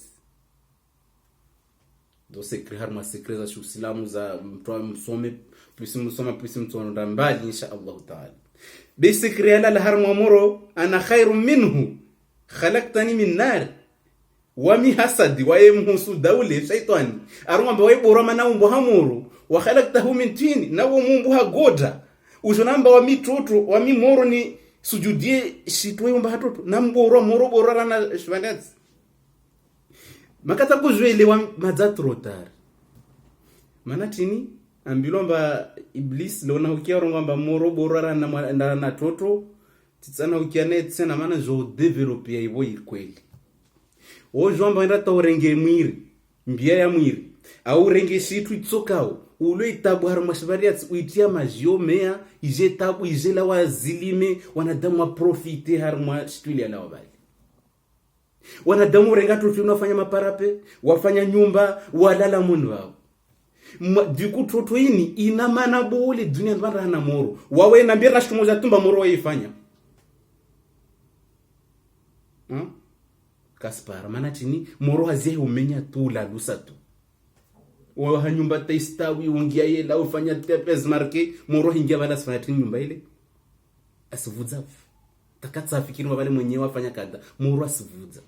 [SPEAKER 1] do secret harma secret za uislamu za mtu msome plus mtono ndambali insha Allah taala be secret la harma moro ana khairum minhu khalaqtani min nar wa mi hasadi wa yemhusu dawle shaytani arumba wa ibora mana umbo hamuru wa khalaqtahu min tin na wo mumbu hagoda uzonamba wa mitoto wa mimoro ni sujudie shitwe umba hatoto na mboro moro borara na shwanets makata kuzwele wa madzatrotar manatini ambilomba Iblis lona ukiaro ngamba moro borara na toto titsana ukiane tsena mana zo develop ya ibo ikweli ojomba enda torenge mwiri mbia ya mwiri au renge shitu itsokao ulo itabu harma shibariat uitia majio mea ije tabu ije la wazilime wanadamu wa profite harma shituli ala wabali wanadamu renga tutu unafanya maparape wafanya nyumba walala mundu wao diku tutu ini ina mana bole dunia ndwanda hana moro wawe na mbira shtumoza tumba moro waifanya kaspar mana chini moro hazie umenya tu la lusatu wa nyumba taistawi ungia yela ufanya tepes marke moro hingia bala sifanya nyumba ile asivudza takatsa fikiri wale mwenyewe afanya kada moro asivudza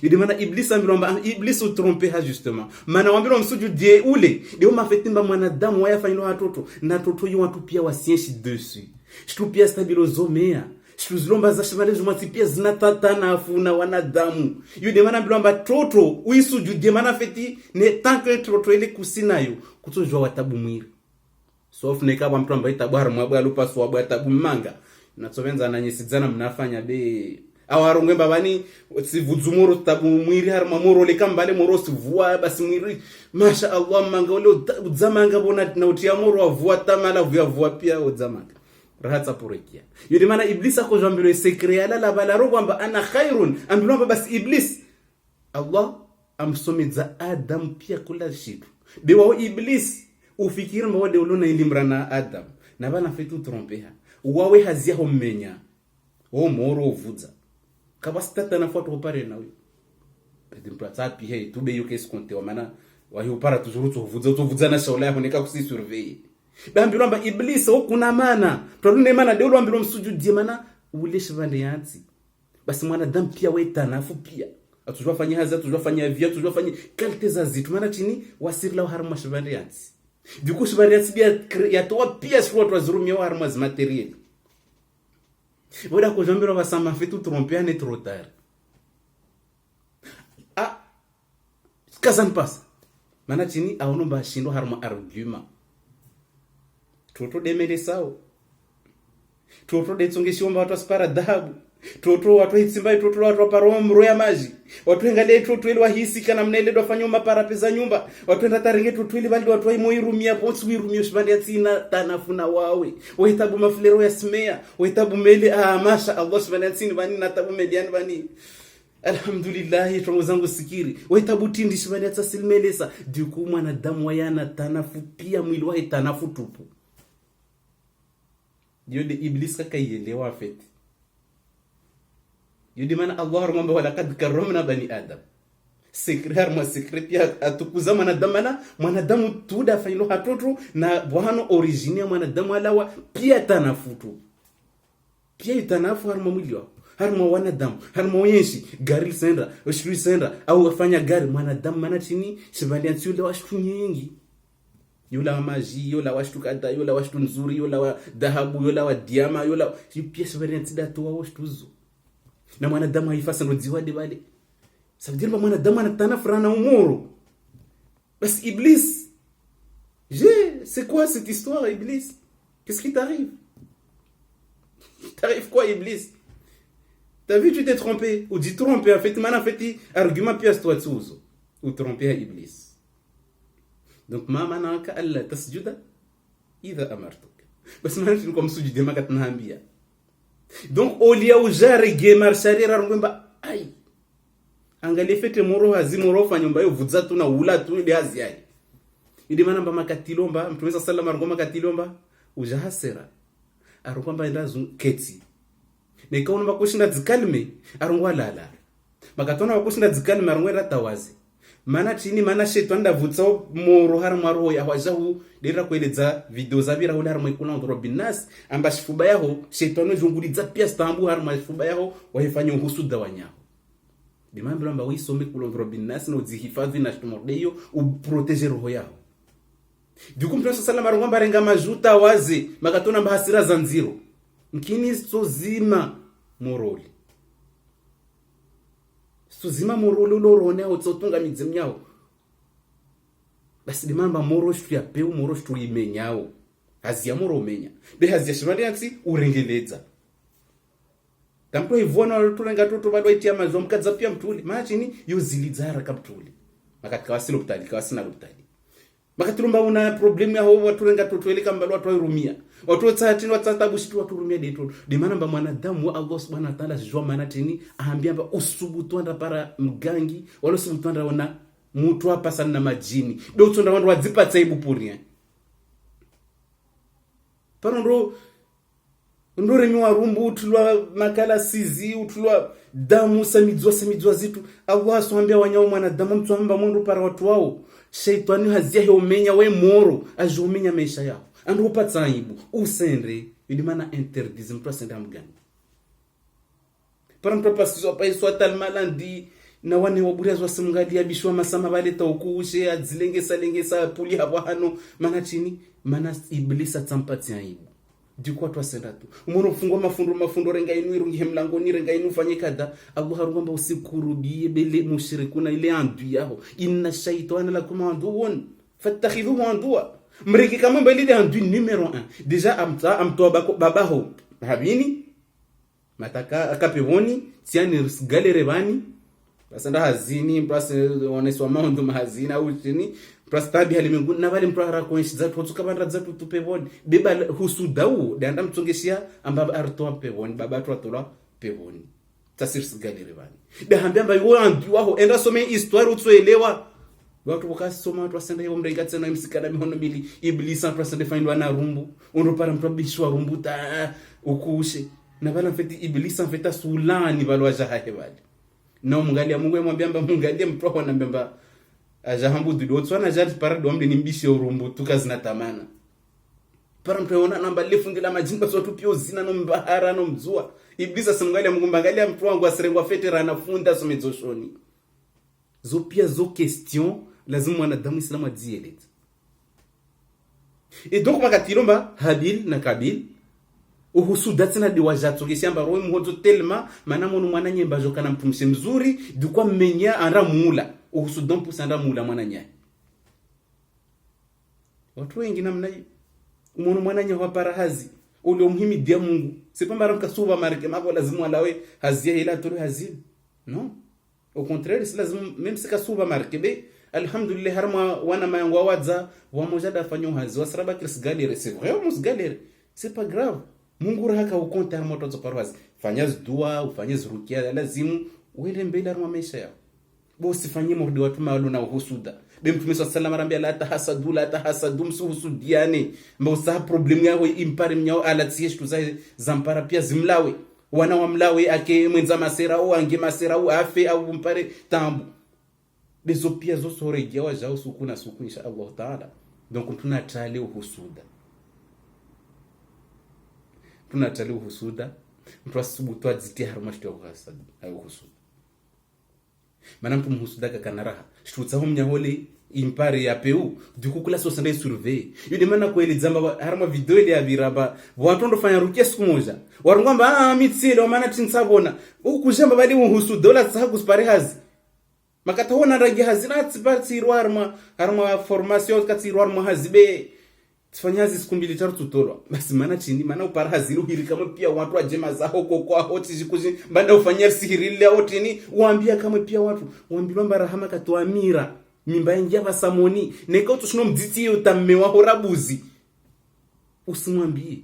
[SPEAKER 1] yidi mana iblis ambilomba iblis utrompe ha justement mana wambilo msuju die ule ndio mafetimba mwanadamu wayafanywa watoto na toto yu watu pia wasienshi dessus shitu pia stabilozomea shitu zilomba za shimale zumati pia zinatatana afuna wanadamu yidi mana ambilomba toto uisuju die mana feti ne tanke toto ile kusinayo kutojwa watabu mwiri sauf ne kaba mtu ambaye tabara mwabwa lupa so abwa tabu manga na tsovenza na nyisidzana mnafanya be awarongwe babani sivudzumoro tabu mwiri har mamoro le kambale moro sivua basi mwiri masha Allah manga ule udzamanga bona na utia moro avua tamala vua pia udzamanga rahatsa porekia yodi mana iblis ako jambiro secret ala la balaro kwamba ana khairun ambilo basi iblis Allah amsomedza Adam pia kula shitu bewa iblis ufikiri mbode ulona ilimrana Adam na bana fetu trompeha wawe hazia homenya o moro uvudza kabastata na foto opare na huyo pedi mpatsa pihe tube yuke skonte wa mana wa hiyo para tuzuru uvudza na shaula yako nika kusi survey bambiro amba iblis o kuna mana tolune mana de ulo ambiro msujudie mana ule shivande yanzi basi mwanadamu pia weta nafu pia atujua fanya haza atujua fanya via atujua fanya kalte za zitu mana chini wasirla harma shivande yanzi duku shivande yanzi bia ya toa pia shwa twazurumia harma z materiel Voda ko jambiro basama fetu tromper ne trop tard. Ah, kazan pas. Mana chini aonomba shindo harma argument. Toto demele sao. Toto de tsongeshi omba watu aspara dhahabu. Toto watu hitsimba toto watu paro mro ya maji. Watu ngale toto ile wahisi kana mnele do fanyo mapara pesa nyumba. Watu enda taringe toto ile bali watu ai moirumia ponsi wirumia shibandi atina tanafuna wawe. Wahitabu maflero ya smea, wahitabu mele masha Allah subhanahu wa ta'ala bani natabu median bani. Alhamdulillah tunazangu sikiri. Wahitabu tindi shibandi atasilmelesa. Duku mwanadamu wayana tanafu pia mwili wake tanafu tupu. Dio de iblis kakaielewa feti. Yudi mana Allah rumamba wala kad karramna bani adam sekret ma sekret ya atukuza mwanadamu tuda failo hatoto na bwano origine mwanadamu alawa pia tanafutu pia itanafu harma mwilio harma wanadamu harma yenshi gari senda ushiri senda au wafanya gari mwanadamu mana chini shibali antiule washtu nyingi yola wa maji yola washtu kada yola washtu nzuri yola wa dhahabu yola wa diama yola pia shibali antida to washtuzo na mwanadamu haifasa ndo ziwade bale sabidiri ba mwanadamu anatana furana umuru basi iblis c'est quoi cette histoire iblis qu'est-ce qui t'arrive quoi iblis t'as vu tu t'es trompé ou dit trompé en fait mana fait argument pièce toi tsuzo ou trompé iblis donc ma manaka alla tasjuda idha amartuk bas mana tin comme sujudi makat nahambia. Donc au lieu où jare gemar sharira ngomba ai angalie fete moro hazimoro fanyomba yo vudza tuna ula tu ile haziai idi mana mba makatilomba mtumeza sallama ngoma katilomba ujahasera arokwamba ndazu keti nekaona bakushinda dzikalme arongwa lala makatona bakushinda dzikalme arongwa tawazi mana chini mana shetwanda vutsa moro har maro ya wajahu dira kweledza video zabira ula har mwikuna ndro binas amba shifuba yaho shetwano zungulidza pia stambu har mwifuba yaho waifanya uhusuda wanyaho dimambira mba wisome kulondro binas no dzihifadhi na shtumordeyo u proteger roho yaho duku mtu sallallahu alaihi wasallam renga majuta wazi makatona mba hasira zanziro mkini sozima moroli suzima morolo lorone otsotunga midzimnyao basi dimamba moro shtu ya peu moro shtu imenyao hazia moro menya be hazia shimali yansi urengeledza tampo ivona tulenga toto bado itia mazo mkadza pia mtuli machini yozilidzara kaptuli makatika wasilo kutali kawasina kutali makatilumba una problem ya ho watu lenga toto ile kamba watu irumia watu tsatini watsatabu shitu watu rumia deto de manamba mwanadamu wa Allah subhanahu wa ta'ala jua manatini aambia mba usubutu anda para mgangi wala usubutu anda wana mtu hapa sana na majini do tsonda wandu wadzipa tsaibu puria parondo ndore miwa rumbu utulwa makala sizi utulwa damu samidzwa zitu Allah swambia wanyao mwanadamu mtuamba mundu para watu wao shaitani hazia heomenya we moro ajomenya maisha yao ando upata aibu usende ili maana interdize mtu asenda mgani para mtu pasizwa pa iswa talmalandi na wane waburia wasimngalia bishwa masama vale taukushe azilengesa puli hapo hano maana chini maana iblisa tampati aibu dikwa twasenda tu umuntu ufungwa mafundo renga inu irungi mlangoni renga inu fanye kada abu harungamba usikurudie bele mushrikuna ile andu yao inna shaytana lakum anduun fattakhidhuhu andua mriki kama mbele andu numero 1 deja amtoa babaho habini mataka akapevoni tiani galere bani basanda hazini prase oneswa maundu mahazina au chini prastabi halimengu na vale mprara koinshiza tutuka bandra zatu tupevoni beba husudau danda mtsongeshia amba artoa pevoni baba twatola pevoni tasirsi galere bani dahambia amba yo andu waho enda some histoire utsoelewa watu wakasoma watu wasenda hiyo mrenga tena msikana mihono mili iblisa prasende faindwa na rumbu unropara mprabishwa rumbuta ukushe na vale mfeti iblisa mfeta sulani balwa jahahe bali na mungalia Mungu yamwambia amba mungalia mproho na mbemba ajahambu dudo tswana jati parado amde nimbishe urumbu tukazina tamana para mpeona namba lefundila majimba sotu pio zina no mbahara no mzua iblisa simngalia Mungu mbangalia mtu wangu asirengwa fetera anafunda somezoshoni zo pia zo question lazima mwanadamu islamu adzielete et donc makatilomba Habil na Kabil uhusuda tena de wajatsogesha amba roho mhoto telma mana monu mwana nyemba jokana mtumse mzuri dukwa mmenya anda mula uhusuda mpusa anda mula mwana nya watu wengi namna hiyo umono mwana nya wapara hazi ule muhimi dia Mungu sipamba ranka suba marke mako lazima alawe hazia ila turu hazin non au contraire c'est lazima même sika suba marke be alhamdulillah harma wana mayango wadza wa mojada fanyo hazi wasraba kris galere c'est vrai mus galere c'est pas grave Mungu rahaka ukonte harma tozo parwazi fanyaz dua ufanyaz rukia lazimu uende mbele harma maisha yao bo sifanyie mordi watu maalo na uhusuda be mtume sallallahu alayhi la tahasadu msuhusudiane mba usaha problemu yao impare mnyao alatie shtu zampara pia zimlawe wana wamlawe ake mwenza masera au ange masera au afe au mpare tambu bezo pia zo soregia wajao suku na suku insha Allah taala donc tunatale uhusuda tunatale uhusuda mtu asubutu azitie harma shtu uhasad au uhusuda mana mtu mhusuda kana raha shutsa homnya hole impare ya peu duku kula so sande surveiller yule mana ko ile zamba harma video ile ya viraba watu ndo fanya rukia siku moja warungamba mitsile maana tinsabona ukujamba bali mhusuda dola tsaku spare hazi makata hona rangi hazina tsipati harma formation kati harma hazibe tfanyazi siku mbili tatu tutolwa basi maana chini maana upara hazinu hili kama pia watu wajema za hoko kwa hoti zikuzi banda ufanyia sihiri ile hotini uambia kama pia watu uambilwa barahama katoamira mimba ingia basamoni neka utushino mditi utamewa horabuzi usimwambie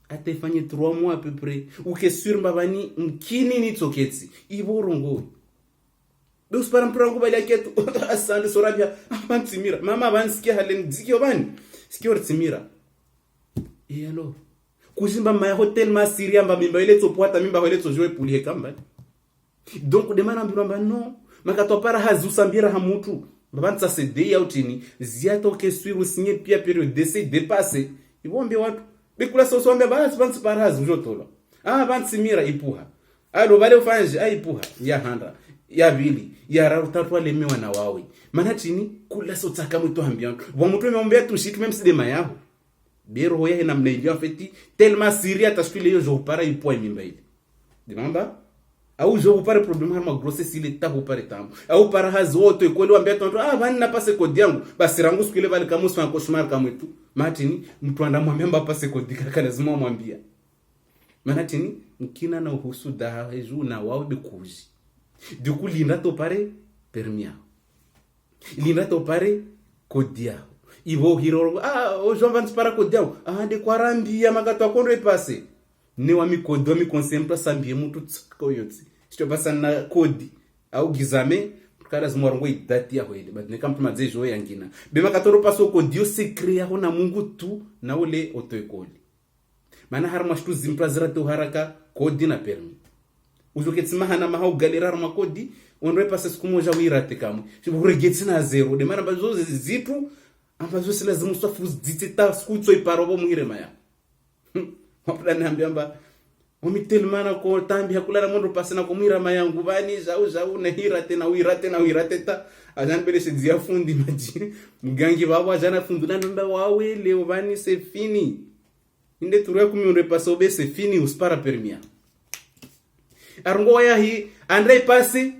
[SPEAKER 1] atafanye 3 mois à peu près ukesur mbabani mkini ni toketi iborongo dos para mprango bali aketu asante sorabia amantimira mama bansikia halen dikio bani sikio tsimira alors kuzimba ma hotel ma siria mba mimba ile topwata mimba ile tojoe pulie kamba donc de mana mbiramba non makato para hazusambira hamutu babanza cd outini ziato keswiru sinye pia periode d'essai dépassé ibombe watu bikula sosombe basi bansi para hazujotolo bansimira ipuha alo bale ufanje aipuha ya handa ya vili ya rautatu alemewa na wawe maana chini kula sotaka mtu ambia wa mtu ameombea tushiki même si de mayaho bero hoya na mnailia feti tellement siria tashkile yo jo para ipo mimba ile demamba au jo para problème harma grossesse ile tabu para tambo au para hazoto ekweli ambia tonto bani na pase kodi yangu basi rangu sikile vale kama usfa koshmar kama tu matini mtu andamwambia mba pase kodi kaka lazima mwambia maana chini mkina na uhusuda heju na wao bikuji du coup linda to pare permia linda to pare kodia ivo hiro o jovans para kodia de quarambia magato akondo passe ne wa mikodo mi consempla sambie mutu koyotsi sito passa na kodi au gizame kada zimwarongo idati ya hoile but ne kampu mazejo yangina be makatoro passo kodio secret ya na Mungu tu na ule otoekoli mana harma shtu zimpla zira to haraka kodi na permi Ujoketsima hana mahau galera makodi onre pasa siku moja wirate kamwe chiburegetse na zero de mara bazo zitu ambazo sila zimuswafu zitita siku tsoi parobo muhire maya wapula niambiamba omitelmana ko tambi hakula mondo pasina ko mwira mayangu bani jau na hirate na wirate ta ajan bele shizia fundi maji mgangi babo ajana fundu na namba wawe leo bani c'est fini inde turuya kumionre paso be c'est fini uspara permia arungo waya hi andre pasi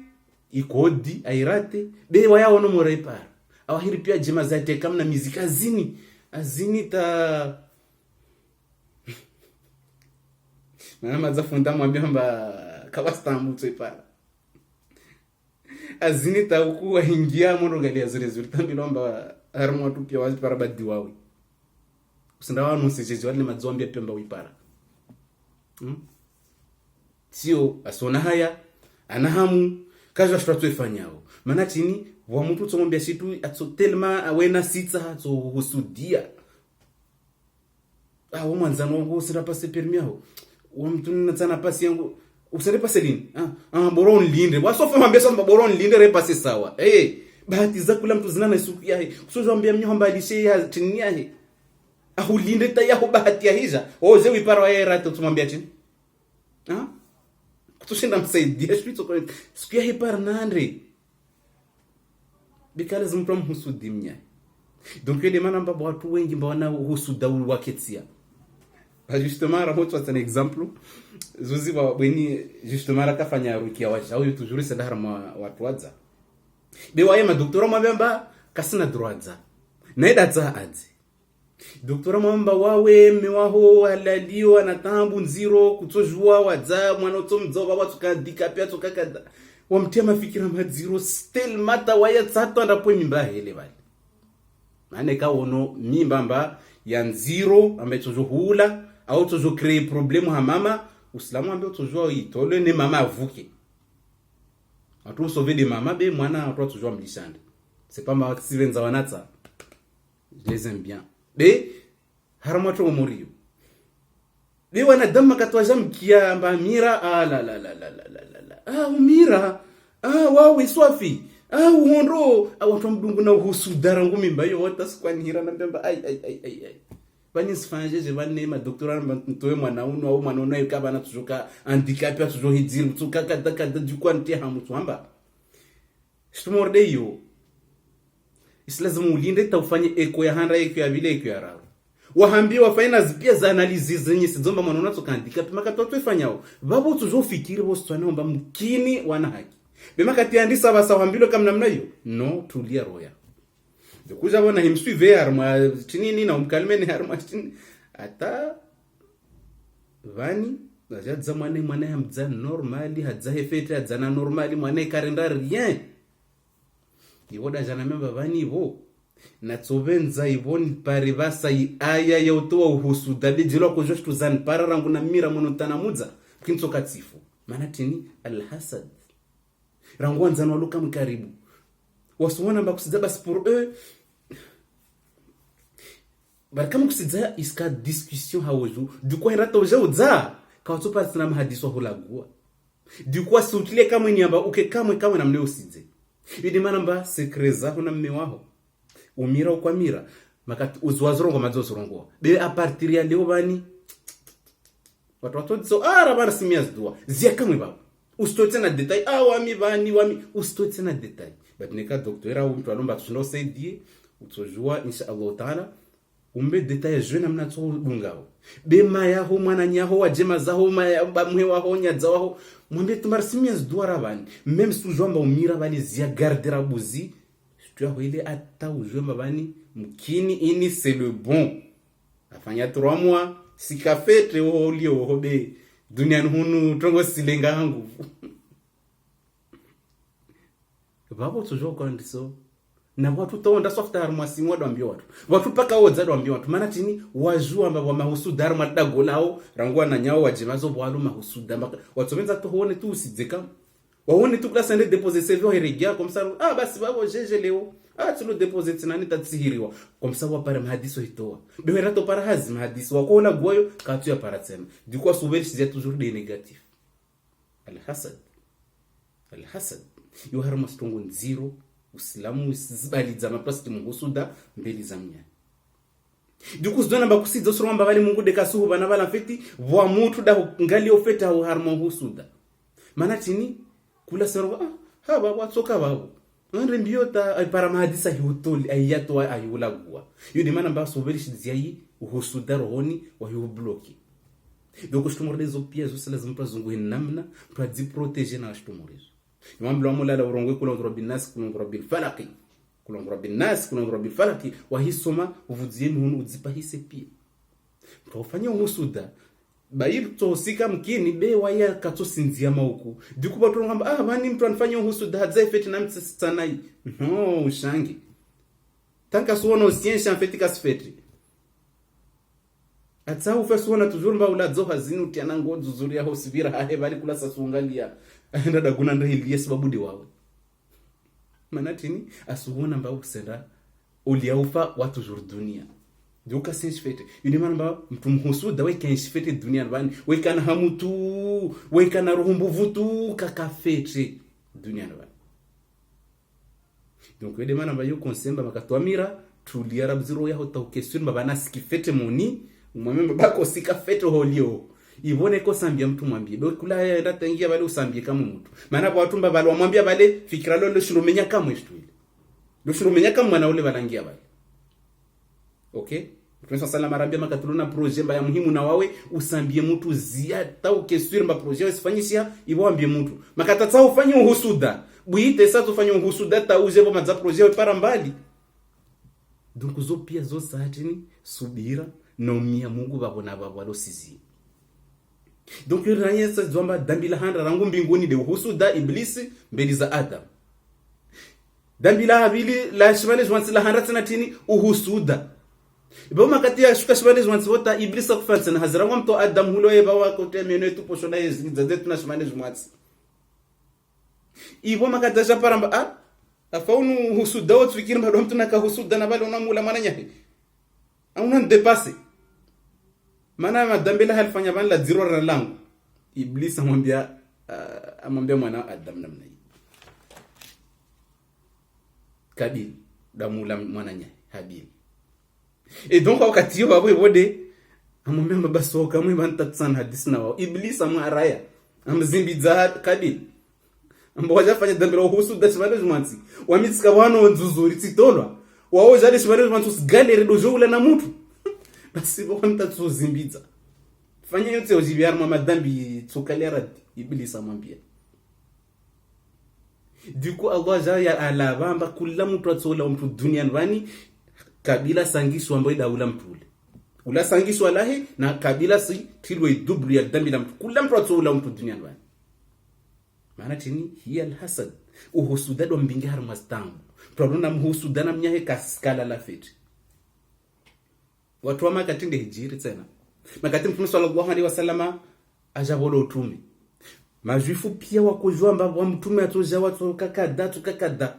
[SPEAKER 1] ikodi airate be waya wono more par awahiri pia jema zate kamna muziki azini ta na maza funda mwambia mba kawastambu tsepara azini ta ukuwa ingia mono galia zile tambi lomba harmo tu pia wazi para badi wawe usinda wanu sejeje wale mazombia pemba wipara sio asona haya anahamu kaza shatu ifanyao maana chini wa mtu tsombia shitu atsotelma awena sitsa atso husudia wo mwanzano wangu sira pase permiao wo mtu ninatsana pasi yangu usere pase lini boron linde wasofa mambesa boron linde repase sawa bahati za kula mtu zina na isuku yahe usozambia mnyomba alishe ya chini yahe ahulinde tayaho bahati ya hija oze wipara wa yera tumwambia chini kutushinda msaidia shwito kwa siku yahe par nandre bikale zimprom husudi mnya donc les manamba watu wengi mbona husuda waketsia justement rahoto c'est un exemple zuzi wa bweni justement rakafanya rukia wacha au toujours c'est dharma watu waza be waye ma docteur mabamba kasina droitza naida za adzi docteur mabamba wawe mewaho alalio anatambu nziro kutojua waza mwana utomzoba watu kadika pia tukakada wamtia mafikira madziro still mata waye tsato ndapo mimba hele bali maana kaono mimbamba ya nziro ametozo hula au tozo créer problème ha mama uislamu ambe tozo itole ne mama avuke atu sauver des mama be mwana atu tozo mlishande c'est pas ma sivenza wanatsa je les aime bien be haramato morio be wana damma katwaja mkia amba mira la umira wawe swafi uhondo awatu mdungu na husudara ngumi mbayo wata sikwani hira na mbemba ai bani sfanje bani ma doctora mtoe mwana uno au mwana uno yakaba na tujuka handicapé tujo hidiri tuka kada du kwanti hamutu amba shtumorde yo islazimu ulinde taufanye eko ya handa eko ya vile eko ya rawo wahambie wafanya pia za analysis zenye sizomba mwana uno tuka handicapé makatoto ifanyao babo tujo fikiri bo stwana omba mkini wana haki bema kati andisa basa wambilo kama namna hiyo no tulia roya kuja bona himsuive arma chini na umkalmeni arma chini ata vani aja zamane mwana ya mza normali hadza hefete adzana normali mwana karenda rien iwoda jana memba vani vo na tsovenza ivoni parivasa aya ya utoa uhusu dabijilo ko joshtu zan pararangu na mira monotana mudza kinso katsifu maana tini alhasad rangwanza no luka mkaribu wasuona mba kusiza basi pour eux barkam kusiza iska discussion hawoju du quoi rata oja ka watopa tsina mahadiso holagua du quoi sutile kama ni amba uke kama na mleo size idi manamba sekreza hona mmewaho umira kwa mira makati uzwazorongo mazozorongo be a partir ya leo bani watu so araba rasimias dua zia kama baba ustote na detail wami bani ustote na detail batneka docteur au mtu alomba tuno saidie utojua insha Allah taala umbe detail jeune amna tso bungao be maya ho mwana nyaho wajema zaho maya bamwe waho nyadza waho mwambe tumarsimias duara bani même si jomba umira bani zia gardera buzi tu as ile ata ujomba bani mkini ini c'est le bon afanya 3 mois sikafete olio hobe duniani hunu tongo silenga hangu babo tujo kondiso na watu tonda software mwasi ngodo ambio watu paka woza ambio watu maana tini wajua amba mahusu darma dagolao rangwa na nyao wajimazo bwalu mahusu damba watu wenza to hone tu usidzeka waone tu classe ende déposer CV regia comme ça basi babo jeje leo tu le déposer tinani tatsihiriwa comme ça wapare mahadiso hitoa bewera to para hazi mahadiso wakola goyo katu ya para tena du coup souvent c'est toujours des négatifs Al-hasad yo harma stongo nziro uislamu usibali za maplasi mungusuda mbeli za mnya duku zona mba kusidzo soromba bali mungu de kasuhu bana bala feti wa mutu da ngali ofeta ho harma husuda mana tini kula sero baba watsoka babo andre mbiota para mahadisa hiutuli ayato ayulagwa yudi mana mba sobeli shidziai husuda rohoni wa hiu bloki donc shtumordezo pia zo sala zimpa zungu namna pra di protéger na shtumorizo yamamblo amula la urongwe kula rabbil nas kula rabbil falaqi kula rabbil nas kula rabbil falaqi wa hisoma uvudzieni hunu udzipa hise pia profanya husuda bayir to sika mkini be waya katosinzia mauku dikuba turongamba bani mtu anafanya husuda hadzefeti na mtsanai no ushangi tanka suona usiensha mfeti kasfeti atsa ufasuona tujurumba uladzo hazinu tiana ngodzo zuri ya hosivira hahe bali kula sasungalia ndada kuna ndahili sababu ndi wawe manatini asuona mba usenda uliaufa watu jur dunia duka sinshfete yuni mamba mtu mhusuda we kanshfete dunia bani we kana hamutu we kana ruhumbuvutu kakafete dunia bani donc we demana mba yo konsemba makatwamira tuliara bziro ya hota ukesuni baba skifete moni umwamemba bako sika fete holio ivone ko sambia mtu mwambie do kula yenda tangia bale usambie kama mtu maana kwa watu mbaba wamwambia bale fikira lolo shirumenya kama ishtuile do shirumenya kama mwana ule balangia bale okay tunasa salama arabia makatuluna projet ya muhimu na wawe usambie mtu ziata ukesuri mba projet usifanyishia iwambie mtu makatata ufanye uhusuda buite sasa ufanye uhusuda tauze bo maza projet para mbali donc zo pia zo satini subira no mia Mungu babona babalo sizi donc yuranye sa zomba dambila handa rangu mbinguni de husuda iblisi mbeli za Adam dambila habili la shimale jwansi la handa tsanatini uhusuda ibo makati ya shuka shimale jwansi wota iblisa kufansa na hazira mto Adam hulo yeba wako temene tu poshona yeziza tuna shimale jwansi ibo makati ya paramba afaunu husuda watu fikiri mbado mtu naka husuda na bali unamula mananya auna ndepase maana madambela halifanya bani la zero langu iblis amwambia mwana Adam namna hii Kabil damula mwananya Habil donc wakati yo babo ibode amwambia mabaso kama bantatsana hadisi na wao iblis amwaraya amzimbiza Kabil ambo wajafanya dambela husu dashimale jumansi wamitsika wano nzuzuri titolwa wao jale shimale jumansi galere dojo ula na mtu basi bonta tuzimbiza fanya yote uzibiar mama dambi tsokalera iblisa mwambia duko Allah jaya ala bamba kula mtu atsola mtu duniani bani kabila sangisho ambayo daula mtule ula sangisho alahi na kabila si tilwe dubli ya dambi la mtu kula mtu atsola mtu duniani bani maana tini hiya alhasad uhusudado mbingihar mastangu twadona mhusudana mnyahe kaskala la fiti watu wa makatinde hijiri tena makati Mtume sallallahu alaihi wasallama ajabolo utume majuifu pia wakojua mbabo mtume atoja watu kakada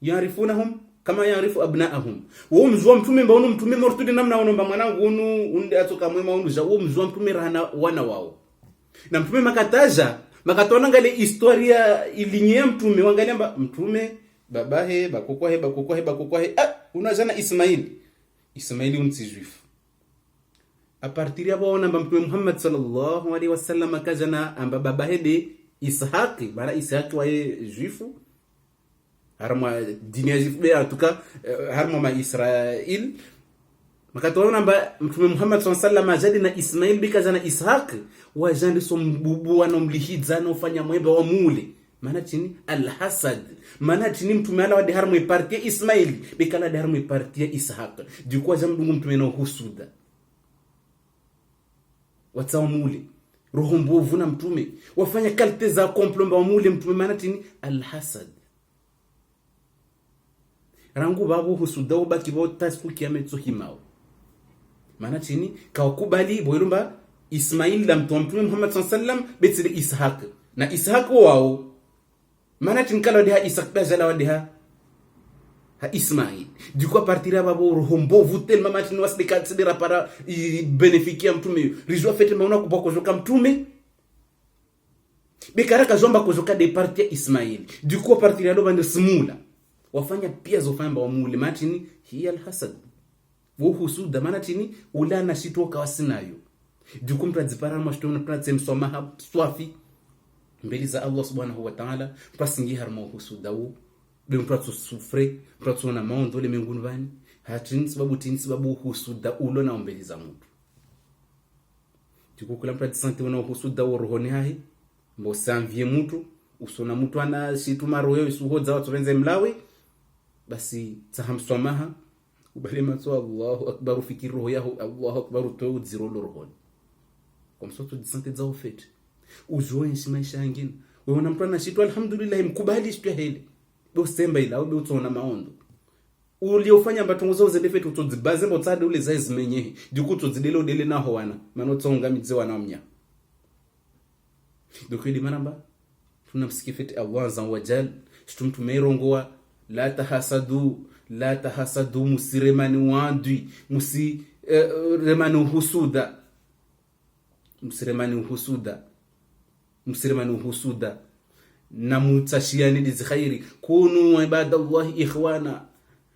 [SPEAKER 1] yarifunahum kama yarifu abnaahum wao mzua mtume mbaono mtume mortudi namna onomba mwanangu unu unde atoka mwema unu ja wao mzua mtume rana wana wao na mtume makataja makatona ngale historia ilinyea mtume wangalia mtume babahe bakokwahe unajana Ismaili unsijuifu a partir ya bona mtume Muhammad sallallahu alaihi wasallam akajana amba babahe de Ishaq bala Ishaq wa juifu harma dini ya juifu be atuka harma ma Israel makatona amba mtume Muhammad sallallahu alaihi wasallam ajadi na Ismail bikajana Ishaq wajandi sombubu wanomlihidza no fanya mwemba wa mule maana chini alhasad maana chini mtume ala wadi harmu ipartia Ismail bikala de harmu ipartia Ishaq dukwa jamdungu mtume na husuda watsawa mule roho mbovu na mtume wafanya kalte za komplomba wa mule mtume maana chini alhasad rangu babu husuda ubaki bo tasku kiametso himao maana chini kawakubali boyumba Ismail la mtume Muhammad sallallahu alaihi wasallam betile Ishaq na Ishaq wao maana tinkalo de Ishaq bazala wadi ha Ismail du coup partir à babo rombo vutel mama tinu wasdika tsidira para beneficia mtume rizwa fete mauna kuboko joka mtume Bekaraka zomba kuzoka de parti ya Ismaili. Du coup parti ya bande smula. Wafanya pia zofamba wa mule matini hiya alhasad. Wo husuda manatini ulana shitoka wasinayo. Du coup mtazipara mashtona mtazemsomaha swafi mbele za Allah subhanahu wa ta'ala pasingi harmo husuda wo. Be mtatu sufre, mtatu na maondo le mengunu vani. Hatini sababu husuda ulo na mbele za mtu. Du coup kula mtazisante wana husuda wo rohoni hahi. Mbo samvie mtu usona mtu ana shitu maroyo isuhodza watu wenze mlawi basi tahamswamaha ubale matso Allahu akbar fikir roho yahu Allahu akbar to zero roho comme ça tu disante za ofete ujoe maisha yangine wewe una mtu ana shitu alhamdulillah mkubali shitu hele bo semba ila ube utona maondo uliofanya mbatongozo uzedefete utodzibaze mbotsade ule zaizmenye duku todzidelo dele naho wana manotsonga midze wana mnya. Donc il manamba tunamsikifiti Allah azza wa jal tumeirongoa la tahasadu musiremani wandwi musiremani husuda na mutashiani dizikhairi kunu ibadallahi ikhwana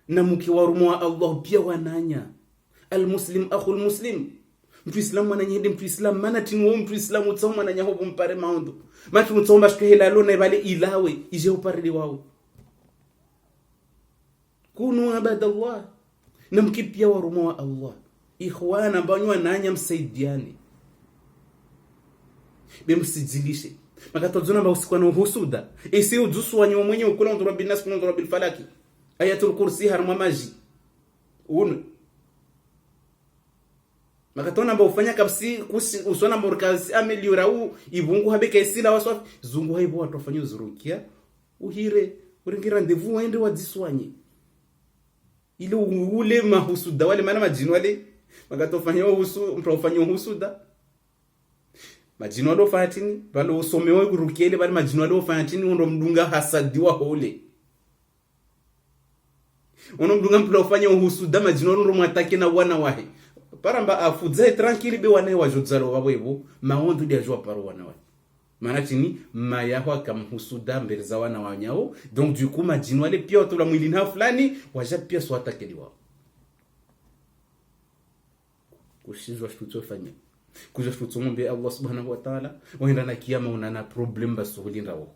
[SPEAKER 1] na mkiwarumwa Allah pia wananya almuslim akhul muslim mtu Islam mananyende mtu Islam manatini wo mtu Islam utsoma mananya hobo mpare maondo matu utsomba shikehela lona ibale ilawe ije uparili wawe kunu abadallah na mkipia warumo wa Allah ikhwana banywa nanya msaidiane bemsijilishe makatozona ba usikwa no husuda isi udusu wanyo mwenye ukula ndo rabbil nas kuna ndo rabbil falaki ayatul kursi harma maji makatona mba ufanya kabsi usona morkazi ameliora u ibungu habeka isila waswa zungu haibo watu wafanya uzurukia uhire uringira ndevu waende wadziswanye ile ule mahusuda wale mana majini wale makatofanya uhusu mprofanya uhusuda majini wale ofatini wale usomewe kurukia ile wale majini wale ofatini ndo mdunga hasadiwa hole ono mdunga mprofanya uhusuda majini wale ndo mwatake na wana wahe paramba afudze tranquille be wane wajodzalo wabwebo maondo dia jwa paro wana wa manatini mayaho akamhusuda mbele za wana wanyao donc du coup majini wale pia watu la mwili na fulani waja pia swata keliwa kushizwa tutofanya kuja tutombe Allah subhanahu wa ta'ala waenda na kiyama unana problem basuhulinda wao